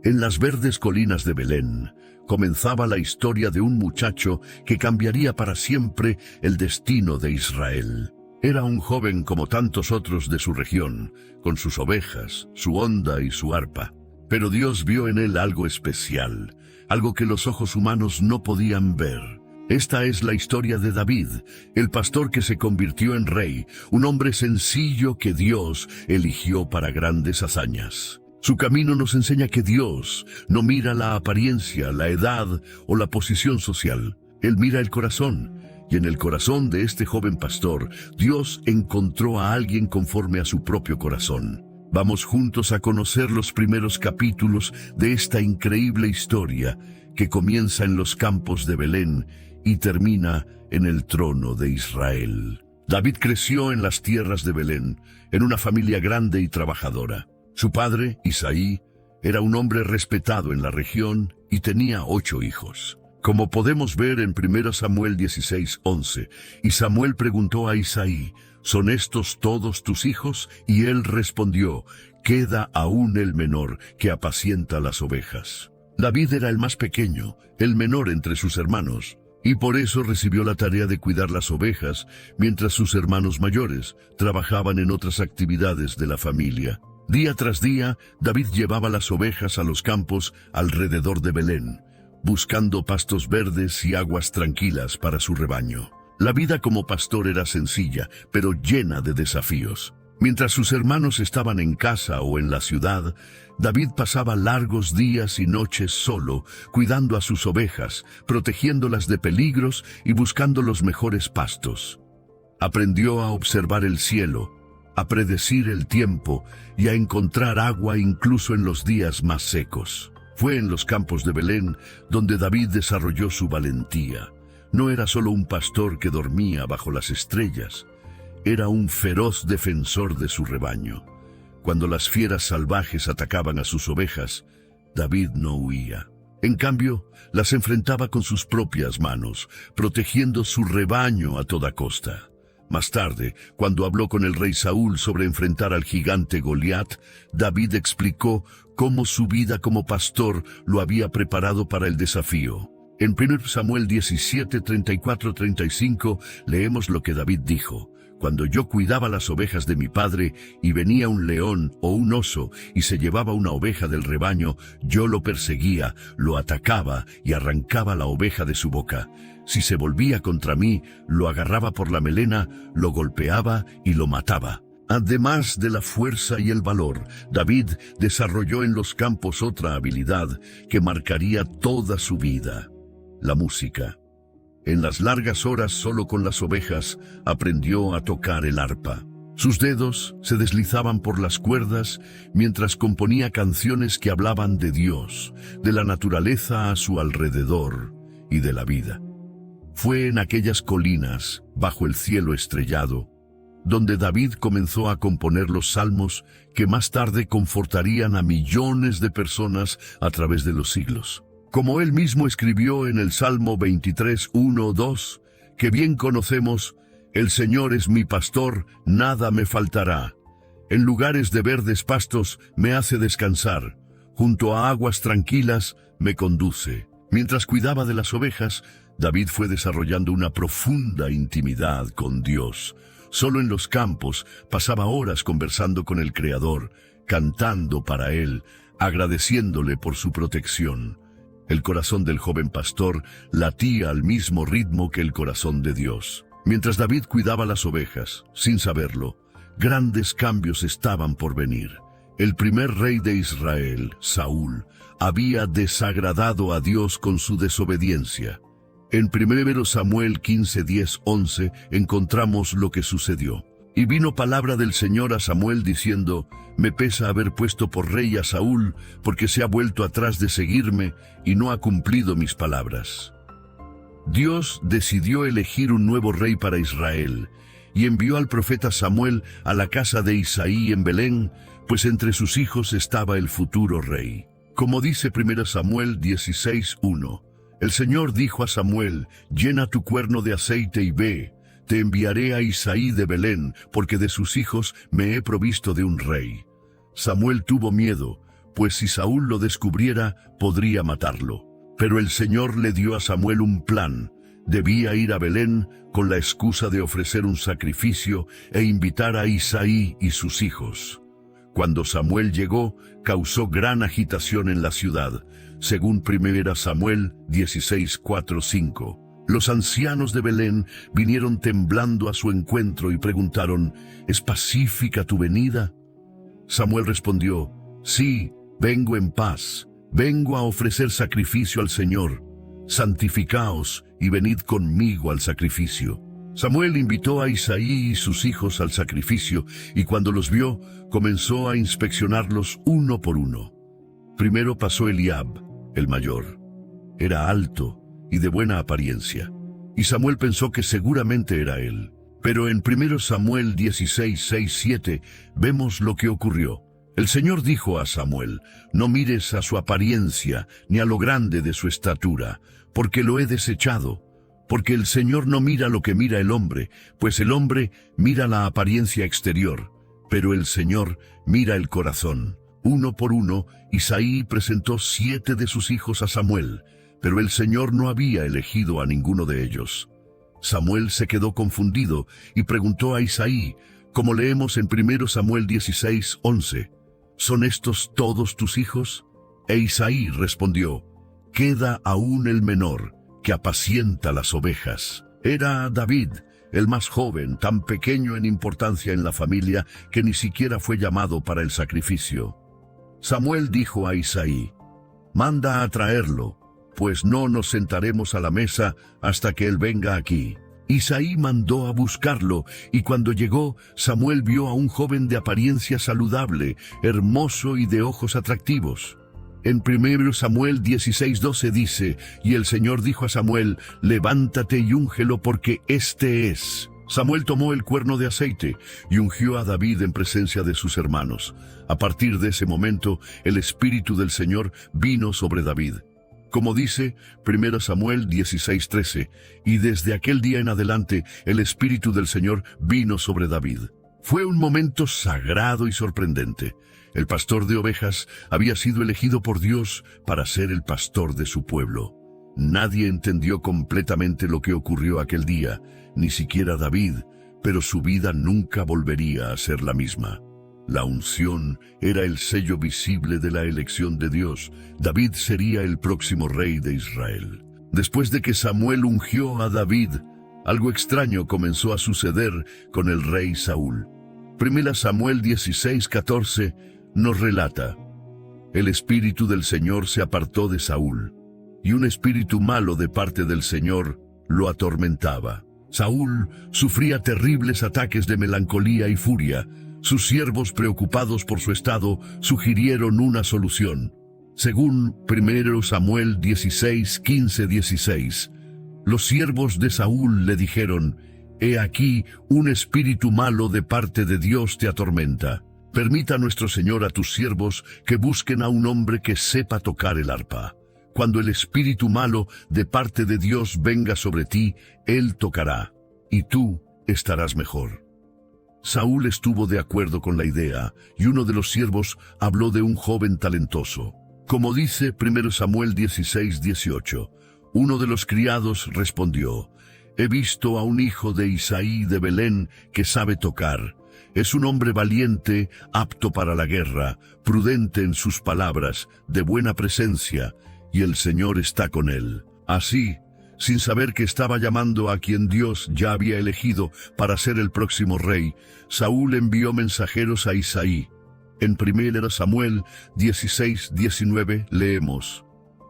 En las verdes colinas de Belén comenzaba la historia de un muchacho que cambiaría para siempre el destino de Israel. Era un joven como tantos otros de su región, con sus ovejas, su honda y su arpa. Pero Dios vio en él algo especial, algo que los ojos humanos no podían ver. Esta es la historia de David, el pastor que se convirtió en rey, un hombre sencillo que Dios eligió para grandes hazañas. Su camino nos enseña que Dios no mira la apariencia, la edad o la posición social. Él mira el corazón, y en el corazón de este joven pastor, Dios encontró a alguien conforme a su propio corazón. Vamos juntos a conocer los primeros capítulos de esta increíble historia que comienza en los campos de Belén y termina en el trono de Israel. David creció en las tierras de Belén, en una familia grande y trabajadora. Su padre, Isaí, era un hombre respetado en la región y tenía 8 hijos. Como podemos ver en 1 Samuel 16:11, y Samuel preguntó a Isaí, ¿son estos todos tus hijos? Y él respondió, queda aún el menor que apacienta las ovejas. David era el más pequeño, el menor entre sus hermanos, y por eso recibió la tarea de cuidar las ovejas, mientras sus hermanos mayores trabajaban en otras actividades de la familia. Día tras día, David llevaba las ovejas a los campos alrededor de Belén, buscando pastos verdes y aguas tranquilas para su rebaño. La vida como pastor era sencilla, pero llena de desafíos. Mientras sus hermanos estaban en casa o en la ciudad, David pasaba largos días y noches solo, cuidando a sus ovejas, protegiéndolas de peligros y buscando los mejores pastos. Aprendió a observar el cielo, a predecir el tiempo y a encontrar agua incluso en los días más secos. Fue en los campos de Belén donde David desarrolló su valentía. No era solo un pastor que dormía bajo las estrellas, era un feroz defensor de su rebaño. Cuando las fieras salvajes atacaban a sus ovejas, David no huía. En cambio, las enfrentaba con sus propias manos, protegiendo su rebaño a toda costa. Más tarde, cuando habló con el rey Saúl sobre enfrentar al gigante Goliat, David explicó cómo su vida como pastor lo había preparado para el desafío. En 1 Samuel 17, 34-35 leemos lo que David dijo. Cuando yo cuidaba las ovejas de mi padre y venía un león o un oso y se llevaba una oveja del rebaño, yo lo perseguía, lo atacaba y arrancaba la oveja de su boca. Si se volvía contra mí, lo agarraba por la melena, lo golpeaba y lo mataba. Además de la fuerza y el valor, David desarrolló en los campos otra habilidad que marcaría toda su vida: la música. En las largas horas solo con las ovejas, aprendió a tocar el arpa. Sus dedos se deslizaban por las cuerdas mientras componía canciones que hablaban de Dios, de la naturaleza a su alrededor y de la vida. Fue en aquellas colinas, bajo el cielo estrellado, donde David comenzó a componer los salmos que más tarde confortarían a millones de personas a través de los siglos. Como él mismo escribió en el Salmo 23, 1, 2, que bien conocemos, el Señor es mi pastor, nada me faltará. En lugares de verdes pastos me hace descansar, junto a aguas tranquilas me conduce. Mientras cuidaba de las ovejas, David fue desarrollando una profunda intimidad con Dios. Solo en los campos pasaba horas conversando con el Creador, cantando para Él, agradeciéndole por su protección. El corazón del joven pastor latía al mismo ritmo que el corazón de Dios. Mientras David cuidaba las ovejas, sin saberlo, grandes cambios estaban por venir. El primer rey de Israel, Saúl, había desagradado a Dios con su desobediencia. En 1 Samuel 15, 10, 11 encontramos lo que sucedió. Y vino palabra del Señor a Samuel diciendo, me pesa haber puesto por rey a Saúl, porque se ha vuelto atrás de seguirme y no ha cumplido mis palabras. Dios decidió elegir un nuevo rey para Israel, y envió al profeta Samuel a la casa de Isaí en Belén, pues entre sus hijos estaba el futuro rey. Como dice 1 Samuel 16, 1, el Señor dijo a Samuel, llena tu cuerno de aceite y ve, te enviaré a Isaí de Belén, porque de sus hijos me he provisto de un rey. Samuel tuvo miedo, pues si Saúl lo descubriera, podría matarlo. Pero el Señor le dio a Samuel un plan. Debía ir a Belén con la excusa de ofrecer un sacrificio e invitar a Isaí y sus hijos. Cuando Samuel llegó, causó gran agitación en la ciudad, según 1 Samuel 16:4-5. Los ancianos de Belén vinieron temblando a su encuentro y preguntaron: ¿Es pacífica tu venida? Samuel respondió: Sí, vengo en paz, vengo a ofrecer sacrificio al Señor. Santificaos y venid conmigo al sacrificio. Samuel invitó a Isaí y sus hijos al sacrificio, y cuando los vio, comenzó a inspeccionarlos uno por uno. Primero pasó Eliab, el mayor. Era alto y de buena apariencia, y Samuel pensó que seguramente era él. Pero en 1 Samuel 16:6-7 vemos lo que ocurrió. El Señor dijo a Samuel: No mires a su apariencia, ni a lo grande de su estatura, porque lo he desechado. Porque el Señor no mira lo que mira el hombre, pues el hombre mira la apariencia exterior, pero el Señor mira el corazón. Uno por uno, Isaí presentó 7 de sus hijos a Samuel, pero el Señor no había elegido a ninguno de ellos. Samuel se quedó confundido y preguntó a Isaí, como leemos en 1 Samuel 16:11, ¿Son estos todos tus hijos? E Isaí respondió: Queda aún el menor, que apacienta las ovejas. Era David, el más joven, tan pequeño en importancia en la familia que ni siquiera fue llamado para el sacrificio. Samuel dijo a Isaí: Manda a traerlo, pues no nos sentaremos a la mesa hasta que él venga aquí. Isaí mandó a buscarlo, y cuando llegó, Samuel vio a un joven de apariencia saludable, hermoso y de ojos atractivos. En 1 Samuel 16:12 dice: Y el Señor dijo a Samuel: Levántate y úngelo, porque este es. Samuel tomó el cuerno de aceite y ungió a David en presencia de sus hermanos. A partir de ese momento, el Espíritu del Señor vino sobre David. Como dice 1 Samuel 16:13, y desde aquel día en adelante el Espíritu del Señor vino sobre David. Fue un momento sagrado y sorprendente. El pastor de ovejas había sido elegido por Dios para ser el pastor de su pueblo. Nadie entendió completamente lo que ocurrió aquel día, ni siquiera David, pero su vida nunca volvería a ser la misma. La unción era el sello visible de la elección de Dios. David sería el próximo rey de Israel. Después de que Samuel ungió a David, algo extraño comenzó a suceder con el rey Saúl. 1 Samuel 16:14 nos relata: El espíritu del Señor se apartó de Saúl, y un espíritu malo de parte del Señor lo atormentaba. Saúl sufría terribles ataques de melancolía y furia. Sus siervos, preocupados por su estado, sugirieron una solución. Según 1 Samuel 16:15-16, los siervos de Saúl le dijeron: He aquí, un espíritu malo de parte de Dios te atormenta. Permita nuestro Señor a tus siervos que busquen a un hombre que sepa tocar el arpa. Cuando el espíritu malo de parte de Dios venga sobre ti, él tocará, y tú estarás mejor. Saúl estuvo de acuerdo con la idea, y uno de los siervos habló de un joven talentoso. Como dice 1 Samuel 16:18, uno de los criados respondió: He visto a un hijo de Isaí de Belén que sabe tocar. Es un hombre valiente, apto para la guerra, prudente en sus palabras, de buena presencia, y el Señor está con él. Así, sin saber que estaba llamando a quien Dios ya había elegido para ser el próximo rey, Saúl envió mensajeros a Isaí. En 1 Samuel 16:19 leemos: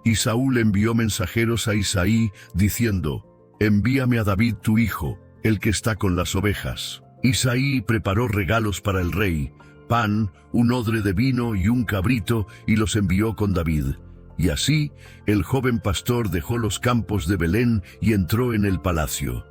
Y Saúl envió mensajeros a Isaí, diciendo: Envíame a David tu hijo, el que está con las ovejas. Isaí preparó regalos para el rey, pan, un odre de vino y un cabrito, y los envió con David. Y así, el joven pastor dejó los campos de Belén y entró en el palacio.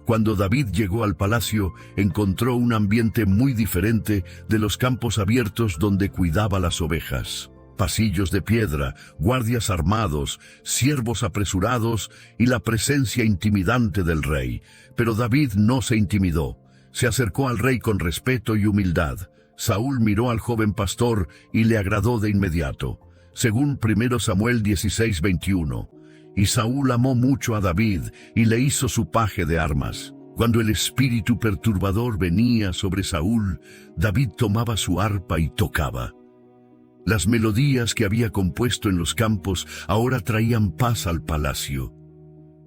Cuando David llegó al palacio, encontró un ambiente muy diferente de los campos abiertos donde cuidaba las ovejas. Pasillos de piedra, guardias armados, siervos apresurados y la presencia intimidante del rey. Pero David no se intimidó. Se acercó al rey con respeto y humildad. Saúl miró al joven pastor y le agradó de inmediato, según 1 Samuel 16:21. Y Saúl amó mucho a David y le hizo su paje de armas. Cuando el espíritu perturbador venía sobre Saúl, David tomaba su arpa y tocaba. Las melodías que había compuesto en los campos ahora traían paz al palacio.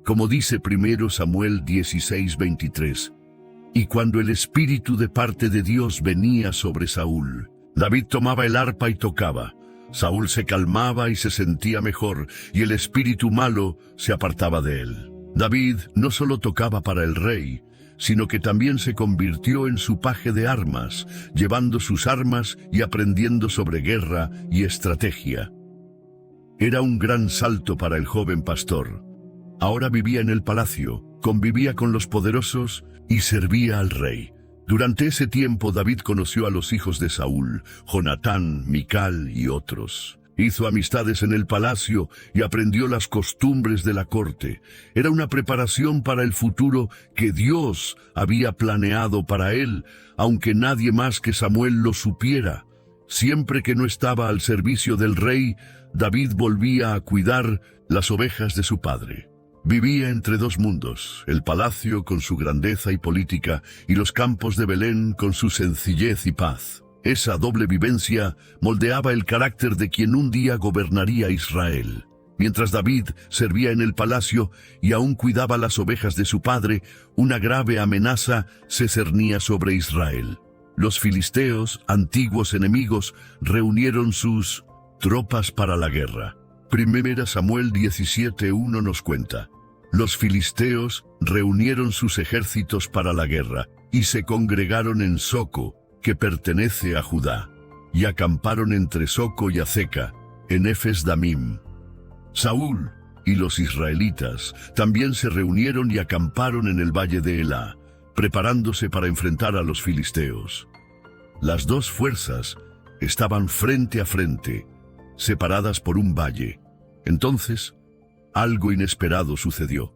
Como dice 1 Samuel 16:23, y cuando el espíritu de parte de Dios venía sobre Saúl, David tomaba el arpa y tocaba. Saúl se calmaba y se sentía mejor, y el espíritu malo se apartaba de él. David no solo tocaba para el rey, sino que también se convirtió en su paje de armas, llevando sus armas y aprendiendo sobre guerra y estrategia. Era un gran salto para el joven pastor. Ahora vivía en el palacio, convivía con los poderosos y servía al rey. Durante ese tiempo David conoció a los hijos de Saúl, Jonatán, Mical y otros. Hizo amistades en el palacio y aprendió las costumbres de la corte. Era una preparación para el futuro que Dios había planeado para él, aunque nadie más que Samuel lo supiera. Siempre que no estaba al servicio del rey, David volvía a cuidar las ovejas de su padre. Vivía entre dos mundos, el palacio con su grandeza y política, y los campos de Belén con su sencillez y paz. Esa doble vivencia moldeaba el carácter de quien un día gobernaría Israel. Mientras David servía en el palacio y aún cuidaba las ovejas de su padre, una grave amenaza se cernía sobre Israel. Los filisteos, antiguos enemigos, reunieron sus tropas para la guerra. 1 Samuel 17:1 nos cuenta: los filisteos reunieron sus ejércitos para la guerra y se congregaron en Soco, que pertenece a Judá, y acamparon entre Soco y Azeca, en Efes Damim. Saúl y los israelitas también se reunieron y acamparon en el valle de Elá, preparándose para enfrentar a los filisteos. Las dos fuerzas estaban frente a frente, separadas por un valle. Entonces, algo inesperado sucedió.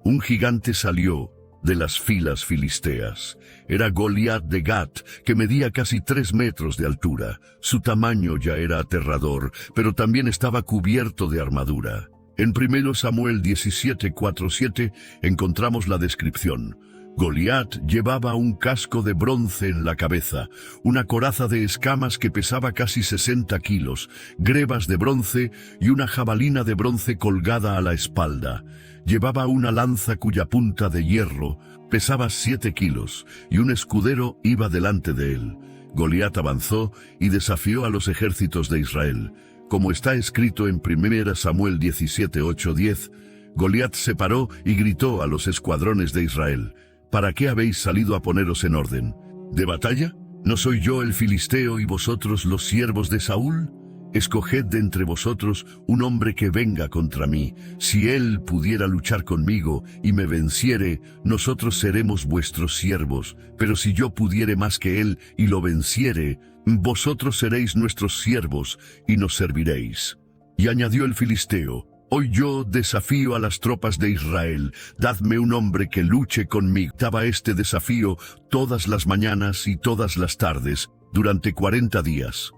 Un gigante salió de las filas filisteas. Era Goliat de Gat, que medía casi 3 metros de altura. Su tamaño ya era aterrador, pero también estaba cubierto de armadura. En 1 Samuel 17:4-7 encontramos la descripción. Goliat llevaba un casco de bronce en la cabeza, una coraza de escamas que pesaba casi 60 kilos, grebas de bronce y una jabalina de bronce colgada a la espalda. Llevaba una lanza cuya punta de hierro pesaba 7 kilos y un escudero iba delante de él. Goliat avanzó y desafió a los ejércitos de Israel. Como está escrito en 1 Samuel 17:8-10, Goliat se paró y gritó a los escuadrones de Israel: ¿Para qué habéis salido a poneros en orden? ¿De batalla? ¿No soy yo el filisteo y vosotros los siervos de Saúl? Escoged de entre vosotros un hombre que venga contra mí. Si él pudiera luchar conmigo y me venciere, nosotros seremos vuestros siervos. Pero si yo pudiere más que él y lo venciere, vosotros seréis nuestros siervos y nos serviréis. Y añadió el filisteo: Hoy yo desafío a las tropas de Israel, dadme un hombre que luche conmigo. Daba este desafío todas las mañanas y todas las tardes, durante 40 días.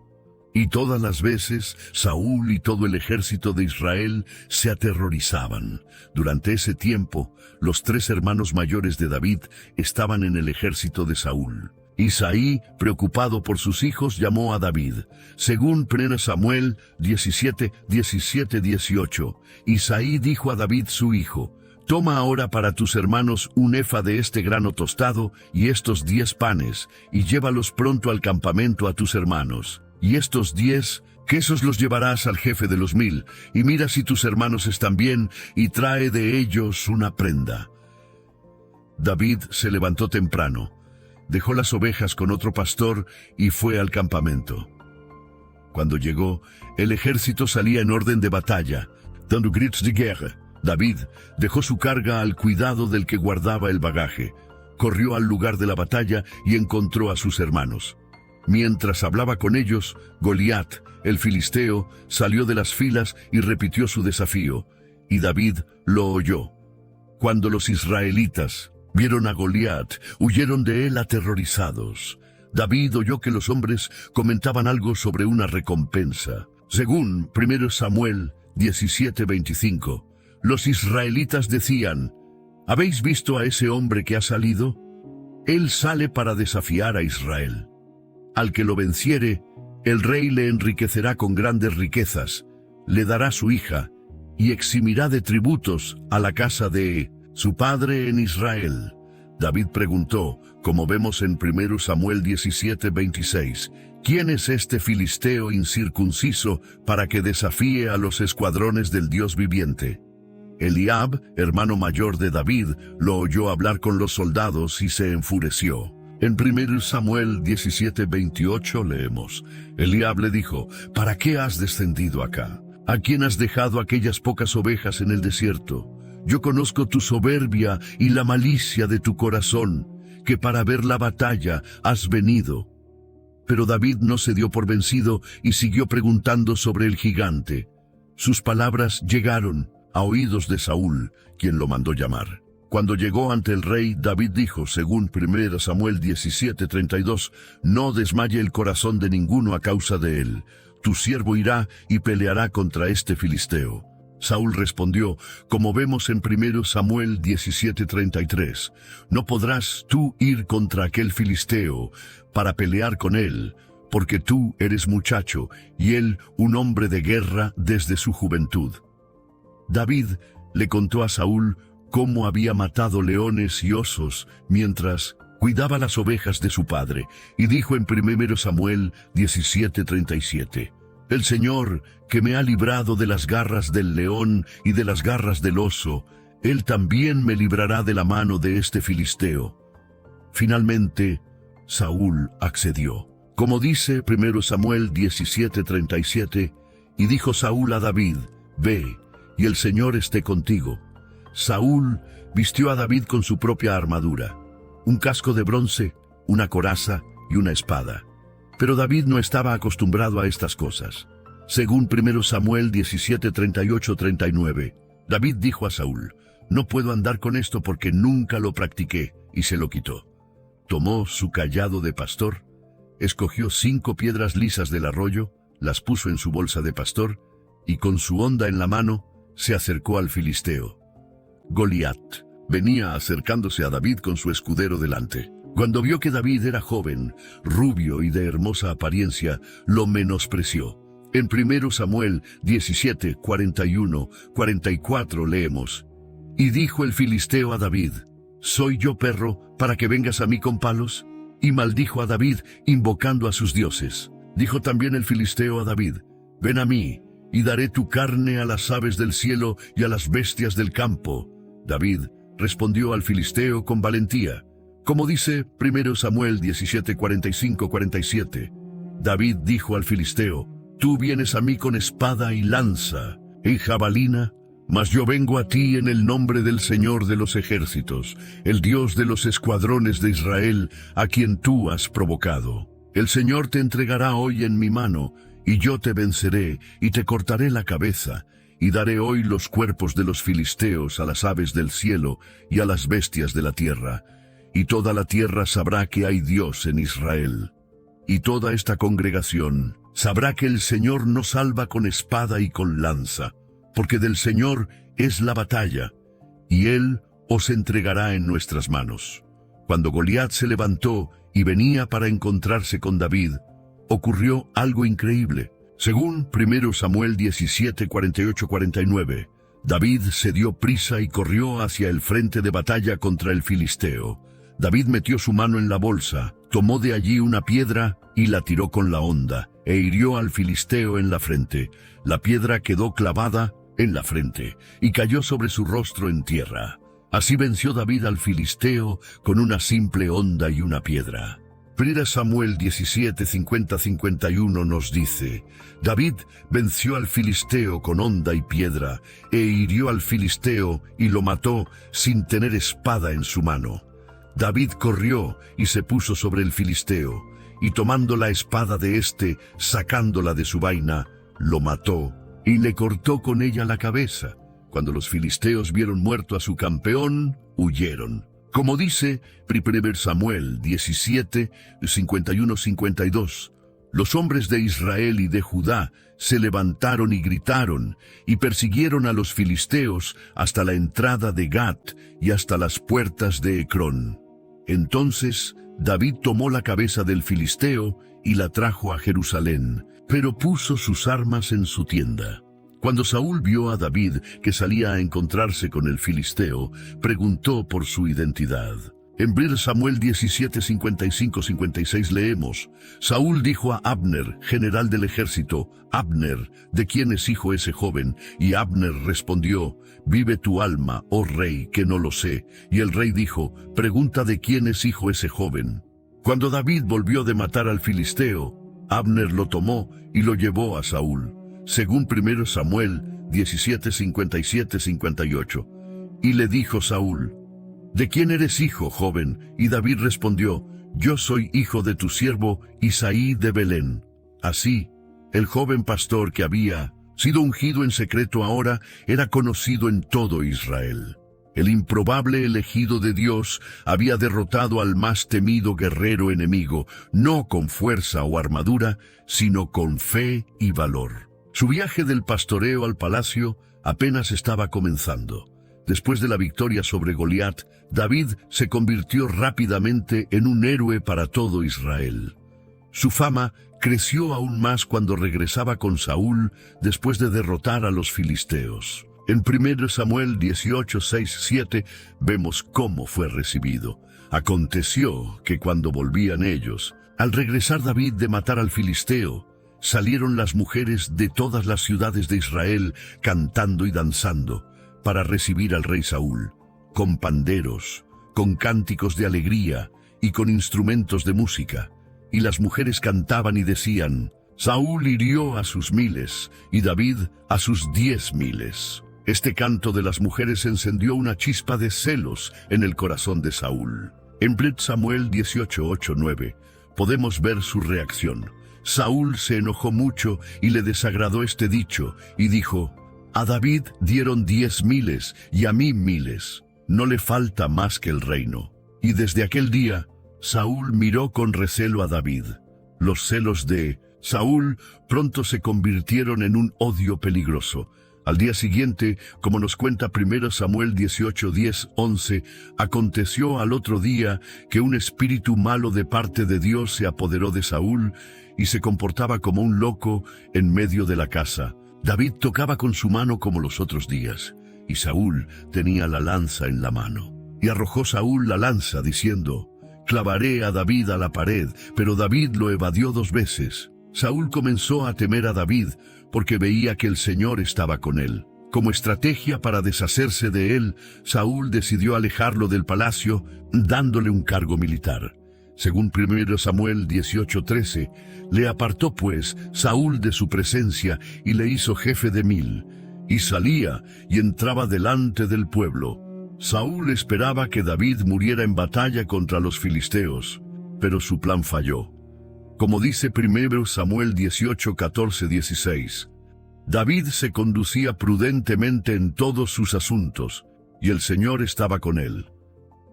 Y todas las veces, Saúl y todo el ejército de Israel se aterrorizaban. Durante ese tiempo, los 3 hermanos mayores de David estaban en el ejército de Saúl. Isaí, preocupado por sus hijos, llamó a David. Según 1 Samuel 17:18, Isaí dijo a David su hijo: Toma ahora para tus hermanos un efa de este grano tostado y estos 10 panes, y llévalos pronto al campamento a tus hermanos. Y estos 10 quesos los llevarás al jefe de los 1000, y mira si tus hermanos están bien, y trae de ellos una prenda. David se levantó temprano, dejó las ovejas con otro pastor y fue al campamento. Cuando llegó, el ejército salía en orden de batalla, dando gritos de guerra. David dejó su carga al cuidado del que guardaba el bagaje, corrió al lugar de la batalla y encontró a sus hermanos. Mientras hablaba con ellos, Goliat, el filisteo, salió de las filas y repitió su desafío, y David lo oyó. Cuando los israelitas vieron a Goliat, huyeron de él aterrorizados. David oyó que los hombres comentaban algo sobre una recompensa. Según 1 Samuel 17:25, los israelitas decían: ¿habéis visto a ese hombre que ha salido? Él sale para desafiar a Israel. Al que lo venciere, el rey le enriquecerá con grandes riquezas, le dará su hija, y eximirá de tributos a la casa de su padre en Israel. David preguntó, como vemos en 1 Samuel 17:26, ¿quién es este filisteo incircunciso para que desafíe a los escuadrones del Dios viviente? Eliab, hermano mayor de David, lo oyó hablar con los soldados y se enfureció. En 1 Samuel 17:28 leemos: Eliab le dijo: ¿para qué has descendido acá? ¿A quién has dejado aquellas pocas ovejas en el desierto? Yo conozco tu soberbia y la malicia de tu corazón, que para ver la batalla has venido. Pero David no se dio por vencido y siguió preguntando sobre el gigante. Sus palabras llegaron a oídos de Saúl, quien lo mandó llamar. Cuando llegó ante el rey, David dijo, según 1 Samuel 17:32, no desmaye el corazón de ninguno a causa de él. Tu siervo irá y peleará contra este filisteo. Saúl respondió, como vemos en 1 Samuel 17:33, no podrás tú ir contra aquel filisteo para pelear con él, porque tú eres muchacho y él un hombre de guerra desde su juventud. David le contó a Saúl cómo había matado leones y osos mientras cuidaba las ovejas de su padre, y dijo en 1 Samuel 17:37, el Señor, que me ha librado de las garras del león y de las garras del oso, Él también me librará de la mano de este filisteo. Finalmente, Saúl accedió. Como dice 1 Samuel 17:37, y dijo Saúl a David, ve, y el Señor esté contigo. Saúl vistió a David con su propia armadura, un casco de bronce, una coraza y una espada. Pero David no estaba acostumbrado a estas cosas. Según 1 Samuel 17:38-39, David dijo a Saúl, no puedo andar con esto porque nunca lo practiqué, y se lo quitó. Tomó su cayado de pastor, escogió 5 piedras lisas del arroyo, las puso en su bolsa de pastor, y con su honda en la mano, se acercó al filisteo. Goliat venía acercándose a David con su escudero delante. Cuando vio que David era joven, rubio y de hermosa apariencia, lo menospreció. En 1 Samuel 17:41-44 leemos, y dijo el filisteo a David, ¿soy yo perro para que vengas a mí con palos? Y maldijo a David invocando a sus dioses. Dijo también el filisteo a David, ven a mí, y daré tu carne a las aves del cielo y a las bestias del campo. David respondió al filisteo con valentía. Como dice 1 Samuel 17:45-47, David dijo al filisteo, tú vienes a mí con espada y lanza, en jabalina, mas yo vengo a ti en el nombre del Señor de los ejércitos, el Dios de los escuadrones de Israel, a quien tú has provocado. El Señor te entregará hoy en mi mano, y yo te venceré, y te cortaré la cabeza, y daré hoy los cuerpos de los filisteos a las aves del cielo y a las bestias de la tierra. Y toda la tierra sabrá que hay Dios en Israel. Y toda esta congregación sabrá que el Señor no salva con espada y con lanza, porque del Señor es la batalla, y Él os entregará en nuestras manos. Cuando Goliat se levantó y venía para encontrarse con David, ocurrió algo increíble. Según 1 Samuel 17:48-49, David se dio prisa y corrió hacia el frente de batalla contra el filisteo. David metió su mano en la bolsa, tomó de allí una piedra y la tiró con la honda, e hirió al filisteo en la frente. La piedra quedó clavada en la frente, y cayó sobre su rostro en tierra. Así venció David al filisteo con una simple honda y una piedra. 1 Samuel 17:50-51 nos dice, David venció al filisteo con honda y piedra, e hirió al filisteo y lo mató sin tener espada en su mano. David corrió y se puso sobre el filisteo, y tomando la espada de éste, sacándola de su vaina, lo mató y le cortó con ella la cabeza. Cuando los filisteos vieron muerto a su campeón, huyeron. Como dice 1 Samuel 17, 51-52, los hombres de Israel y de Judá se levantaron y gritaron, y persiguieron a los filisteos hasta la entrada de Gat y hasta las puertas de Ecrón. Entonces David tomó la cabeza del filisteo y la trajo a Jerusalén, pero puso sus armas en su tienda. Cuando Saúl vio a David que salía a encontrarse con el filisteo, preguntó por su identidad. En 1 Samuel 17, 55-56 leemos: Saúl dijo a Abner, general del ejército: Abner, ¿de quién es hijo ese joven? Y Abner respondió: Vive tu alma, oh rey, que no lo sé. Y el rey dijo: Pregunta de quién es hijo ese joven. Cuando David volvió de matar al filisteo, Abner lo tomó y lo llevó a Saúl, según 1 Samuel 17, 57-58. Y le dijo Saúl: ¿De quién eres hijo, joven? Y David respondió: Yo soy hijo de tu siervo Isaí de Belén. Así, el joven pastor que había sido ungido en secreto ahora era conocido en todo Israel. El improbable elegido de Dios había derrotado al más temido guerrero enemigo, no con fuerza o armadura, sino con fe y valor. Su viaje del pastoreo al palacio apenas estaba comenzando. Después de la victoria sobre Goliat, David se convirtió rápidamente en un héroe para todo Israel. Su fama creció aún más cuando regresaba con Saúl después de derrotar a los filisteos. En 1 Samuel 18, 6, 7 vemos cómo fue recibido. Aconteció que cuando volvían ellos, al regresar David de matar al filisteo, salieron las mujeres de todas las ciudades de Israel cantando y danzando para recibir al rey Saúl, con panderos, con cánticos de alegría y con instrumentos de música. Y las mujeres cantaban y decían: Saúl hirió a sus 1000 y David a sus 10,000. Este canto de las mujeres encendió una chispa de celos en el corazón de Saúl. En 1 Samuel 18, 8, 9 podemos ver su reacción. Saúl se enojó mucho y le desagradó este dicho, y dijo: A David dieron 10,000 y a mí 1000. No le falta más que el reino. Y desde aquel día, Saúl miró con recelo a David. Los celos de Saúl pronto se convirtieron en un odio peligroso. Al día siguiente, como nos cuenta 1 Samuel 18, 10, 11, aconteció al otro día que un espíritu malo de parte de Dios se apoderó de Saúl y se comportaba como un loco en medio de la casa. David tocaba con su mano como los otros días, y Saúl tenía la lanza en la mano. Y arrojó Saúl la lanza, diciendo: Clavaré a David a la pared, pero David lo evadió 2 veces. Saúl comenzó a temer a David, porque veía que el Señor estaba con él. Como estrategia para deshacerse de él, Saúl decidió alejarlo del palacio, dándole un cargo militar. Según 1 Samuel 18:13, le apartó pues Saúl de su presencia y le hizo jefe de 1000, y salía y entraba delante del pueblo. Saúl esperaba que David muriera en batalla contra los filisteos, pero su plan falló. Como dice 1 Samuel 18, 14, 16, David se conducía prudentemente en todos sus asuntos, y el Señor estaba con él.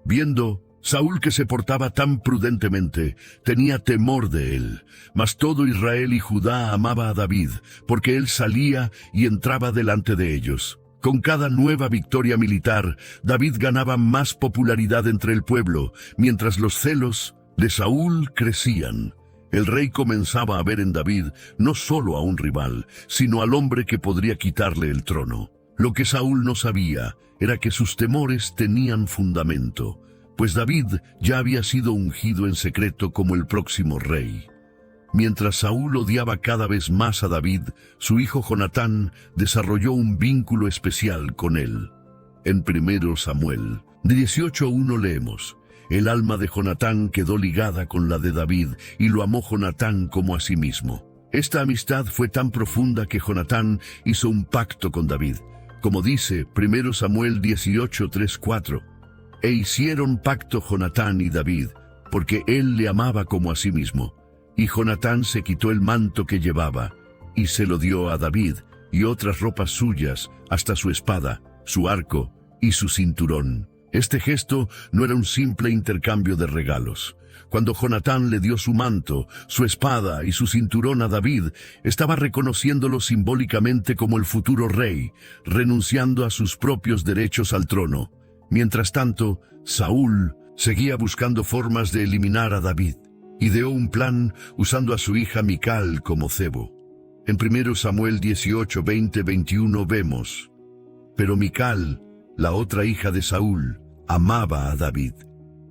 Viendo Saúl que se portaba tan prudentemente, tenía temor de él, mas todo Israel y Judá amaba a David, porque él salía y entraba delante de ellos. Con cada nueva victoria militar, David ganaba más popularidad entre el pueblo, mientras los celos de Saúl crecían. El rey comenzaba a ver en David no solo a un rival, sino al hombre que podría quitarle el trono. Lo que Saúl no sabía era que sus temores tenían fundamento, pues David ya había sido ungido en secreto como el próximo rey. Mientras Saúl odiaba cada vez más a David, su hijo Jonatán desarrolló un vínculo especial con él. En 1 Samuel 18:1 leemos: El alma de Jonatán quedó ligada con la de David, y lo amó Jonatán como a sí mismo. Esta amistad fue tan profunda que Jonatán hizo un pacto con David, como dice 1 Samuel 18:3-4. E hicieron pacto Jonatán y David, porque él le amaba como a sí mismo. Y Jonatán se quitó el manto que llevaba, y se lo dio a David, y otras ropas suyas, hasta su espada, su arco y su cinturón. Este gesto no era un simple intercambio de regalos. Cuando Jonatán le dio su manto, su espada y su cinturón a David, estaba reconociéndolo simbólicamente como el futuro rey, renunciando a sus propios derechos al trono. Mientras tanto, Saúl seguía buscando formas de eliminar a David. Ideó un plan usando a su hija Mical como cebo. En 1 Samuel 18, 20, 21 vemos: pero Mical, la otra hija de Saúl, amaba a David.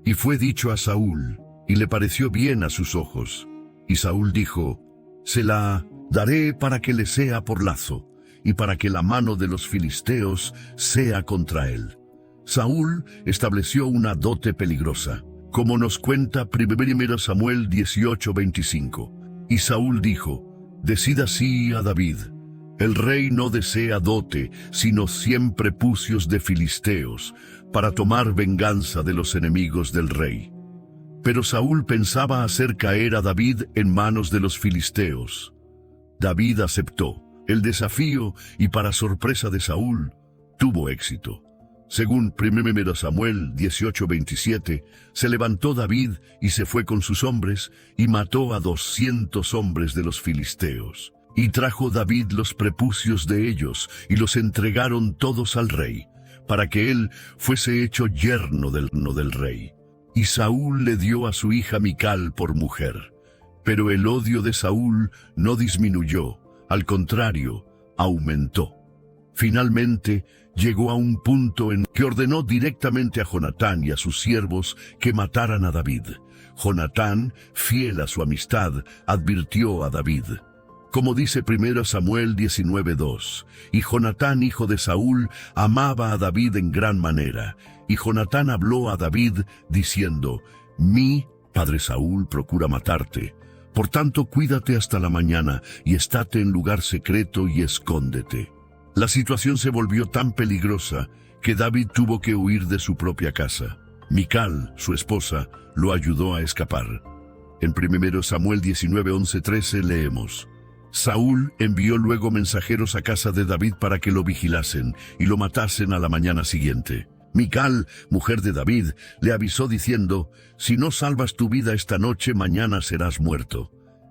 Y fue dicho a Saúl, y le pareció bien a sus ojos. Y Saúl dijo: se la daré para que le sea por lazo, y para que la mano de los filisteos sea contra él. Saúl estableció una dote peligrosa, como nos cuenta 1 Samuel 18, 25. Y Saúl dijo: decid así a David: el rey no desea dote, sino 100 prepucios de filisteos, para tomar venganza de los enemigos del rey. Pero Saúl pensaba hacer caer a David en manos de los filisteos. David aceptó el desafío y, para sorpresa de Saúl, tuvo éxito. Según 1 Samuel 18:27, se levantó David y se fue con sus hombres y mató a 200 hombres de los filisteos. Y trajo David los prepucios de ellos y los entregaron todos al rey, para que él fuese hecho yerno del rey. Y Saúl le dio a su hija Mical por mujer. Pero el odio de Saúl no disminuyó, al contrario, aumentó. Finalmente, llegó a un punto en que ordenó directamente a Jonatán y a sus siervos que mataran a David. Jonatán, fiel a su amistad, advirtió a David. Como dice 1 Samuel 19:2, y Jonatán, hijo de Saúl, amaba a David en gran manera. Y Jonatán habló a David, diciendo: mi padre Saúl procura matarte. Por tanto, cuídate hasta la mañana, y estate en lugar secreto y escóndete. La situación se volvió tan peligrosa que David tuvo que huir de su propia casa. Mical, su esposa, lo ayudó a escapar. En 1 Samuel 19:11-13 leemos: Saúl envió luego mensajeros a casa de David para que lo vigilasen y lo matasen a la mañana siguiente. Mical, mujer de David, le avisó diciendo: si no salvas tu vida esta noche, mañana serás muerto.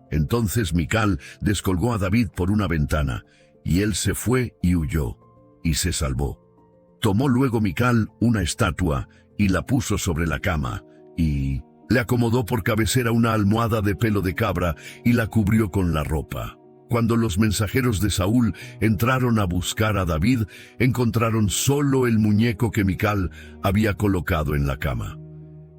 Entonces Mical descolgó a David por una ventana, y él se fue y huyó, y se salvó. Tomó luego Mical una estatua y la puso sobre la cama, y le acomodó por cabecera una almohada de pelo de cabra y la cubrió con la ropa. Cuando los mensajeros de Saúl entraron a buscar a David, encontraron solo el muñeco que Mical había colocado en la cama.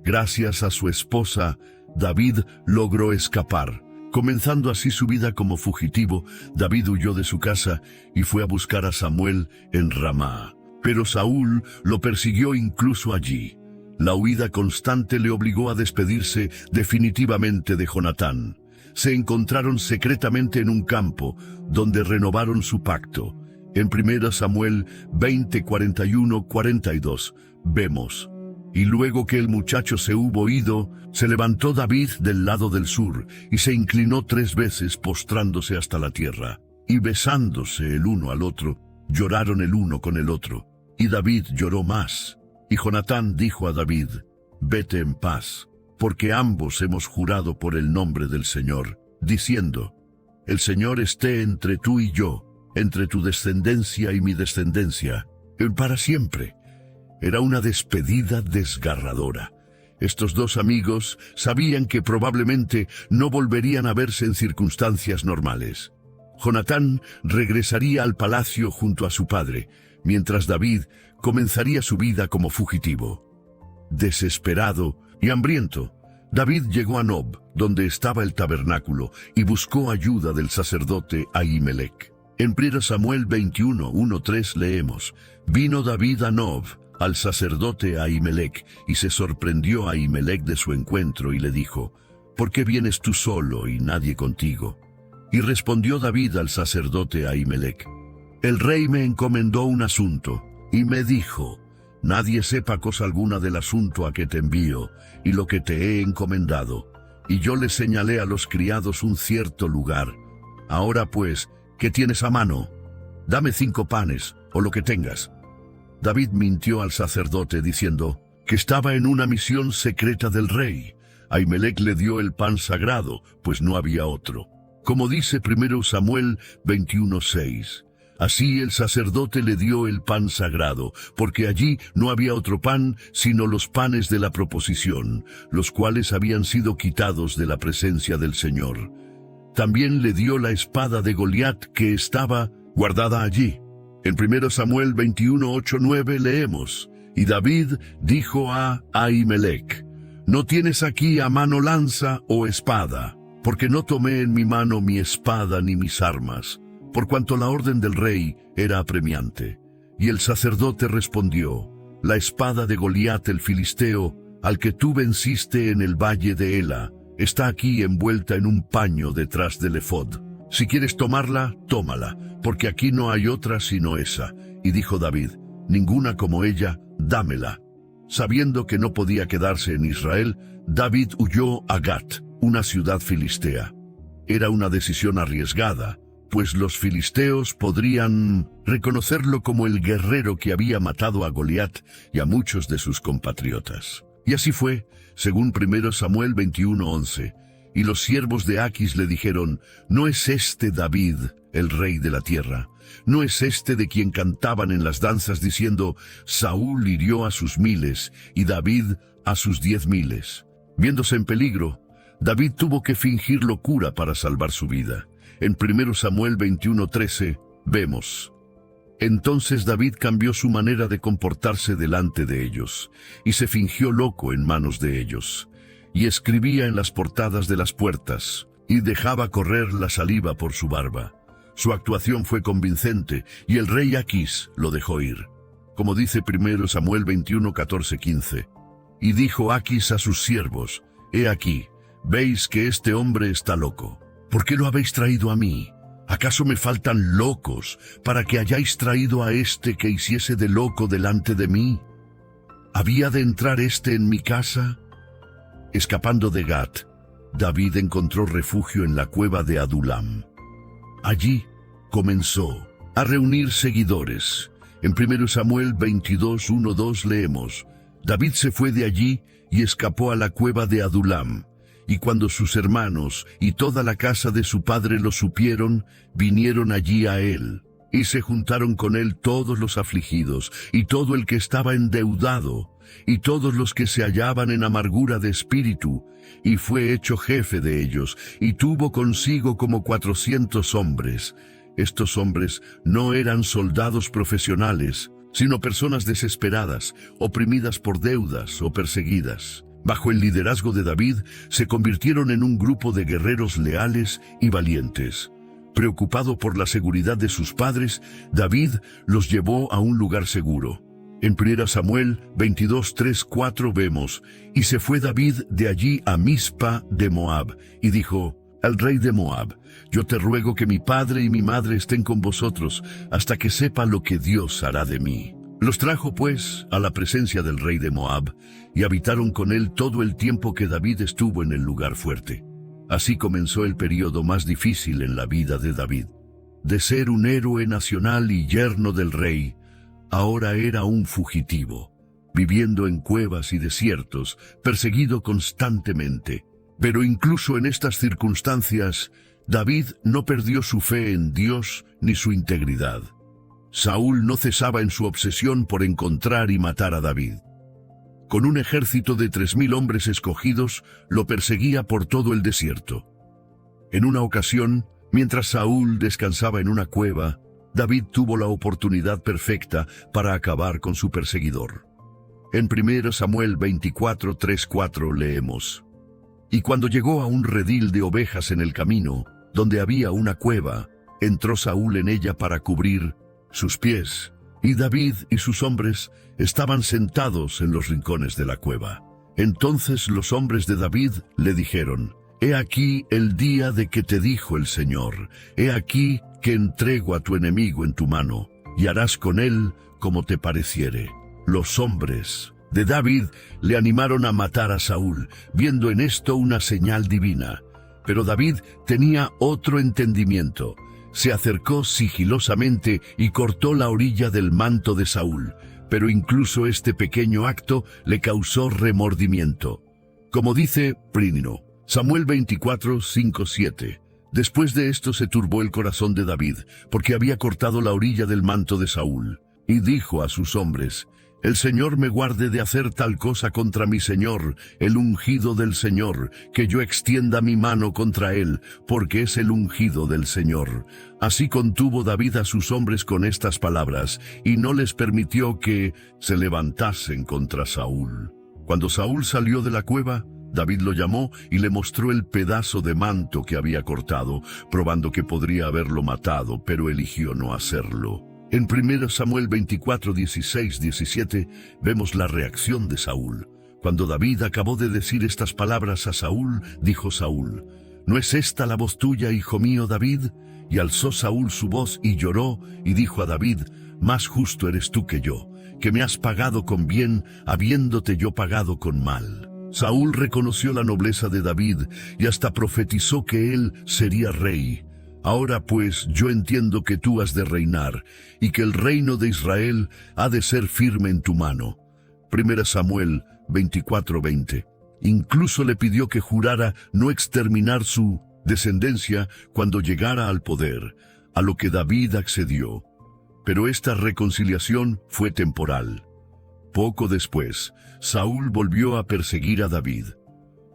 Gracias a su esposa, David logró escapar. Comenzando así su vida como fugitivo, David huyó de su casa y fue a buscar a Samuel en Ramá. Pero Saúl lo persiguió incluso allí. La huida constante le obligó a despedirse definitivamente de Jonatán. Se encontraron secretamente en un campo, donde renovaron su pacto. En 1 Samuel 20, 41, 42, vemos: y luego que el muchacho se hubo ido, se levantó David del lado del sur, y se inclinó 3 veces postrándose hasta la tierra. Y besándose el uno al otro, lloraron el uno con el otro. Y David lloró más. Y Jonatán dijo a David: vete en paz, porque ambos hemos jurado por el nombre del Señor, diciendo: el Señor esté entre tú y yo, entre tu descendencia y mi descendencia, para siempre. Era una despedida desgarradora. Estos dos amigos sabían que probablemente no volverían a verse en circunstancias normales. Jonatán regresaría al palacio junto a su padre, mientras David comenzaría su vida como fugitivo. Desesperado y hambriento, David llegó a Nob, donde estaba el tabernáculo, y buscó ayuda del sacerdote Ahimelech. En 1 Samuel 21, 1-3 leemos: vino David a Nob, al sacerdote Ahimelech, y se sorprendió a Ahimelech de su encuentro, y le dijo: ¿por qué vienes tú solo y nadie contigo? Y respondió David al sacerdote Ahimelech: el rey me encomendó un asunto, y me dijo: nadie sepa cosa alguna del asunto a que te envío, y lo que te he encomendado. Y yo le señalé a los criados un cierto lugar. Ahora pues, ¿qué tienes a mano? Dame 5 panes, o lo que tengas. David mintió al sacerdote diciendo que estaba en una misión secreta del rey. Ahimelech le dio el pan sagrado, pues no había otro. Como dice 1 Samuel 21:6. Así el sacerdote le dio el pan sagrado, porque allí no había otro pan sino los panes de la proposición, los cuales habían sido quitados de la presencia del Señor. También le dio la espada de Goliat que estaba guardada allí. En 1 Samuel 21:8-9 leemos: Y David dijo a Ahimelech: No tienes aquí a mano lanza o espada, porque no tomé en mi mano mi espada ni mis armas, por cuanto la orden del rey era apremiante. Y el sacerdote respondió: La espada de Goliat el filisteo, al que tú venciste en el valle de Ela, está aquí envuelta en un paño detrás del efod. Si quieres tomarla, tómala, porque aquí no hay otra sino esa. Y dijo David: Ninguna como ella, dámela. Sabiendo que no podía quedarse en Israel, David huyó a Gat, una ciudad filistea. Era una decisión arriesgada, pues los filisteos podrían reconocerlo como el guerrero que había matado a Goliat y a muchos de sus compatriotas. Y así fue, según 1 Samuel 21:11. Y los siervos de Aquis le dijeron: ¿No es este David, el rey de la tierra? ¿No es este de quien cantaban en las danzas diciendo: Saúl hirió a sus 1000 y David a sus 10,000? Viéndose en peligro, David tuvo que fingir locura para salvar su vida. En 1 Samuel 21:13 vemos: Entonces David cambió su manera de comportarse delante de ellos, y se fingió loco en manos de ellos, y escribía en las portadas de las puertas, y dejaba correr la saliva por su barba. Su actuación fue convincente, y el rey Aquis lo dejó ir. Como dice 1 Samuel 21:14-15. Y dijo Aquis a sus siervos: He aquí, veis que este hombre está loco. ¿Por qué lo habéis traído a mí? ¿Acaso me faltan locos para que hayáis traído a este que hiciese de loco delante de mí? ¿Había de entrar este en mi casa? Escapando de Gat, David encontró refugio en la cueva de Adulam. Allí comenzó a reunir seguidores. En 1 Samuel 22:1-2 leemos: David se fue de allí y escapó a la cueva de Adulam. Y cuando sus hermanos y toda la casa de su padre lo supieron, vinieron allí a él. Y se juntaron con él todos los afligidos, y todo el que estaba endeudado, y todos los que se hallaban en amargura de espíritu, y fue hecho jefe de ellos, y tuvo consigo como 400 hombres. Estos hombres no eran soldados profesionales, sino personas desesperadas, oprimidas por deudas o perseguidas. Bajo el liderazgo de David, se convirtieron en un grupo de guerreros leales y valientes. Preocupado por la seguridad de sus padres, David los llevó a un lugar seguro. En 1 Samuel 22:3-4 vemos: Y se fue David de allí a Mizpa de Moab, y dijo al rey de Moab: Yo te ruego que mi padre y mi madre estén con vosotros, hasta que sepa lo que Dios hará de mí. Los trajo, pues, a la presencia del rey de Moab, y habitaron con él todo el tiempo que David estuvo en el lugar fuerte. Así comenzó el período más difícil en la vida de David. De ser un héroe nacional y yerno del rey, ahora era un fugitivo, viviendo en cuevas y desiertos, perseguido constantemente. Pero incluso en estas circunstancias, David no perdió su fe en Dios ni su integridad. Saúl no cesaba en su obsesión por encontrar y matar a David. Con un ejército de 3,000 hombres escogidos, lo perseguía por todo el desierto. En una ocasión, mientras Saúl descansaba en una cueva, David tuvo la oportunidad perfecta para acabar con su perseguidor. En 1 Samuel 24:3-4 leemos: Y cuando llegó a un redil de ovejas en el camino, donde había una cueva, entró Saúl en ella para cubrir sus pies, y David y sus hombres estaban sentados en los rincones de la cueva. Entonces los hombres de David le dijeron: He aquí el día de que te dijo el Señor, he aquí que entrego a tu enemigo en tu mano, y harás con él como te pareciere. Los hombres de David le animaron a matar a Saúl, viendo en esto una señal divina. Pero David tenía otro entendimiento. Se acercó sigilosamente y cortó la orilla del manto de Saúl, pero incluso este pequeño acto le causó remordimiento. Como dice Plinio, Samuel 24, 5, 7. Después de esto se turbó el corazón de David, porque había cortado la orilla del manto de Saúl, y dijo a sus hombres: El Señor me guarde de hacer tal cosa contra mi Señor, el ungido del Señor, que yo extienda mi mano contra él, porque es el ungido del Señor. Así contuvo David a sus hombres con estas palabras, y no les permitió que se levantasen contra Saúl. Cuando Saúl salió de la cueva, David lo llamó y le mostró el pedazo de manto que había cortado, probando que podría haberlo matado, pero eligió no hacerlo. En 1 Samuel 24, 16, 17 vemos la reacción de Saúl. Cuando David acabó de decir estas palabras a Saúl, dijo Saúl: ¿No es esta la voz tuya, hijo mío David? Y alzó Saúl su voz y lloró, y dijo a David: Más justo eres tú que yo, que me has pagado con bien, habiéndote yo pagado con mal. Saúl reconoció la nobleza de David y hasta profetizó que él sería rey. Ahora pues yo entiendo que tú has de reinar, y que el reino de Israel ha de ser firme en tu mano. 1 Samuel 24:20. Incluso le pidió que jurara no exterminar su descendencia cuando llegara al poder, a lo que David accedió. Pero esta reconciliación fue temporal. Poco después, Saúl volvió a perseguir a David.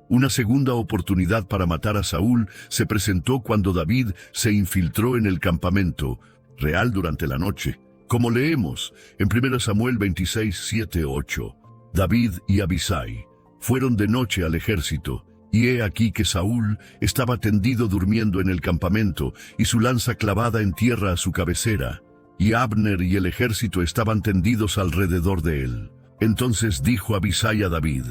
Una segunda oportunidad para matar a Saúl se presentó cuando David se infiltró en el campamento real durante la noche. Como leemos en 1 Samuel 26, 7, 8. David y Abisai fueron de noche al ejército, y he aquí que Saúl estaba tendido durmiendo en el campamento, y su lanza clavada en tierra a su cabecera, y Abner y el ejército estaban tendidos alrededor de él. Entonces dijo Abisai a David: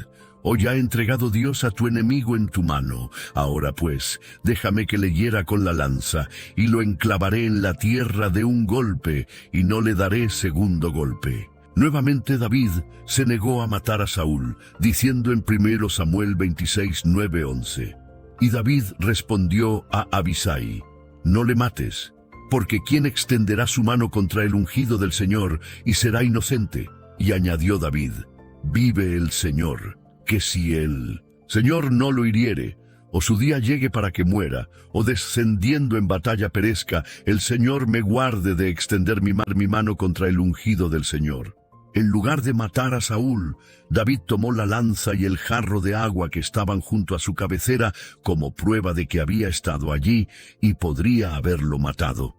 Hoy ha entregado Dios a tu enemigo en tu mano. Ahora pues, déjame que le hiera con la lanza, y lo enclavaré en la tierra de un golpe, y no le daré segundo golpe. Nuevamente David se negó a matar a Saúl, diciendo en 1 Samuel 26, 9, 11. Y David respondió a Abisai: No le mates, porque ¿quién extenderá su mano contra el ungido del Señor y será inocente? Y añadió David: Vive el Señor, que si el Señor no lo hiriere, o su día llegue para que muera, o descendiendo en batalla perezca, el Señor me guarde de extender mi mano contra el ungido del Señor. En lugar de matar a Saúl, David tomó la lanza y el jarro de agua que estaban junto a su cabecera como prueba de que había estado allí y podría haberlo matado.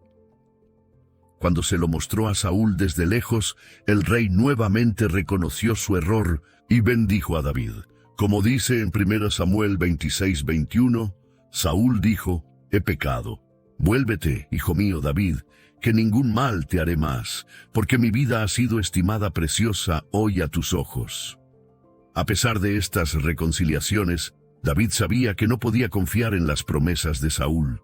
Cuando se lo mostró a Saúl desde lejos, el rey nuevamente reconoció su error y bendijo a David. Como dice en 1 Samuel 26, 21, Saúl dijo: He pecado. Vuélvete, hijo mío David, que ningún mal te haré más, porque mi vida ha sido estimada preciosa hoy a tus ojos. A pesar de estas reconciliaciones, David sabía que no podía confiar en las promesas de Saúl.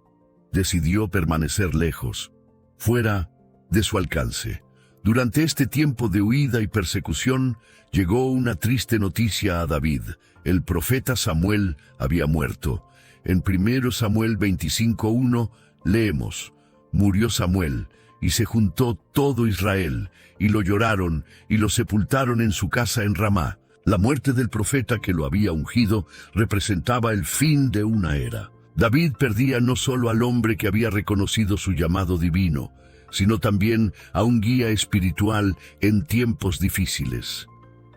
Decidió permanecer lejos, fuera de su alcance. Durante este tiempo de huida y persecución, llegó una triste noticia a David: el profeta Samuel había muerto. En 1 Samuel 25:1 leemos: Murió Samuel, y se juntó todo Israel, y lo lloraron, y lo sepultaron en su casa en Ramá. La muerte del profeta que lo había ungido representaba el fin de una era. David perdía no solo al hombre que había reconocido su llamado divino, sino también a un guía espiritual en tiempos difíciles.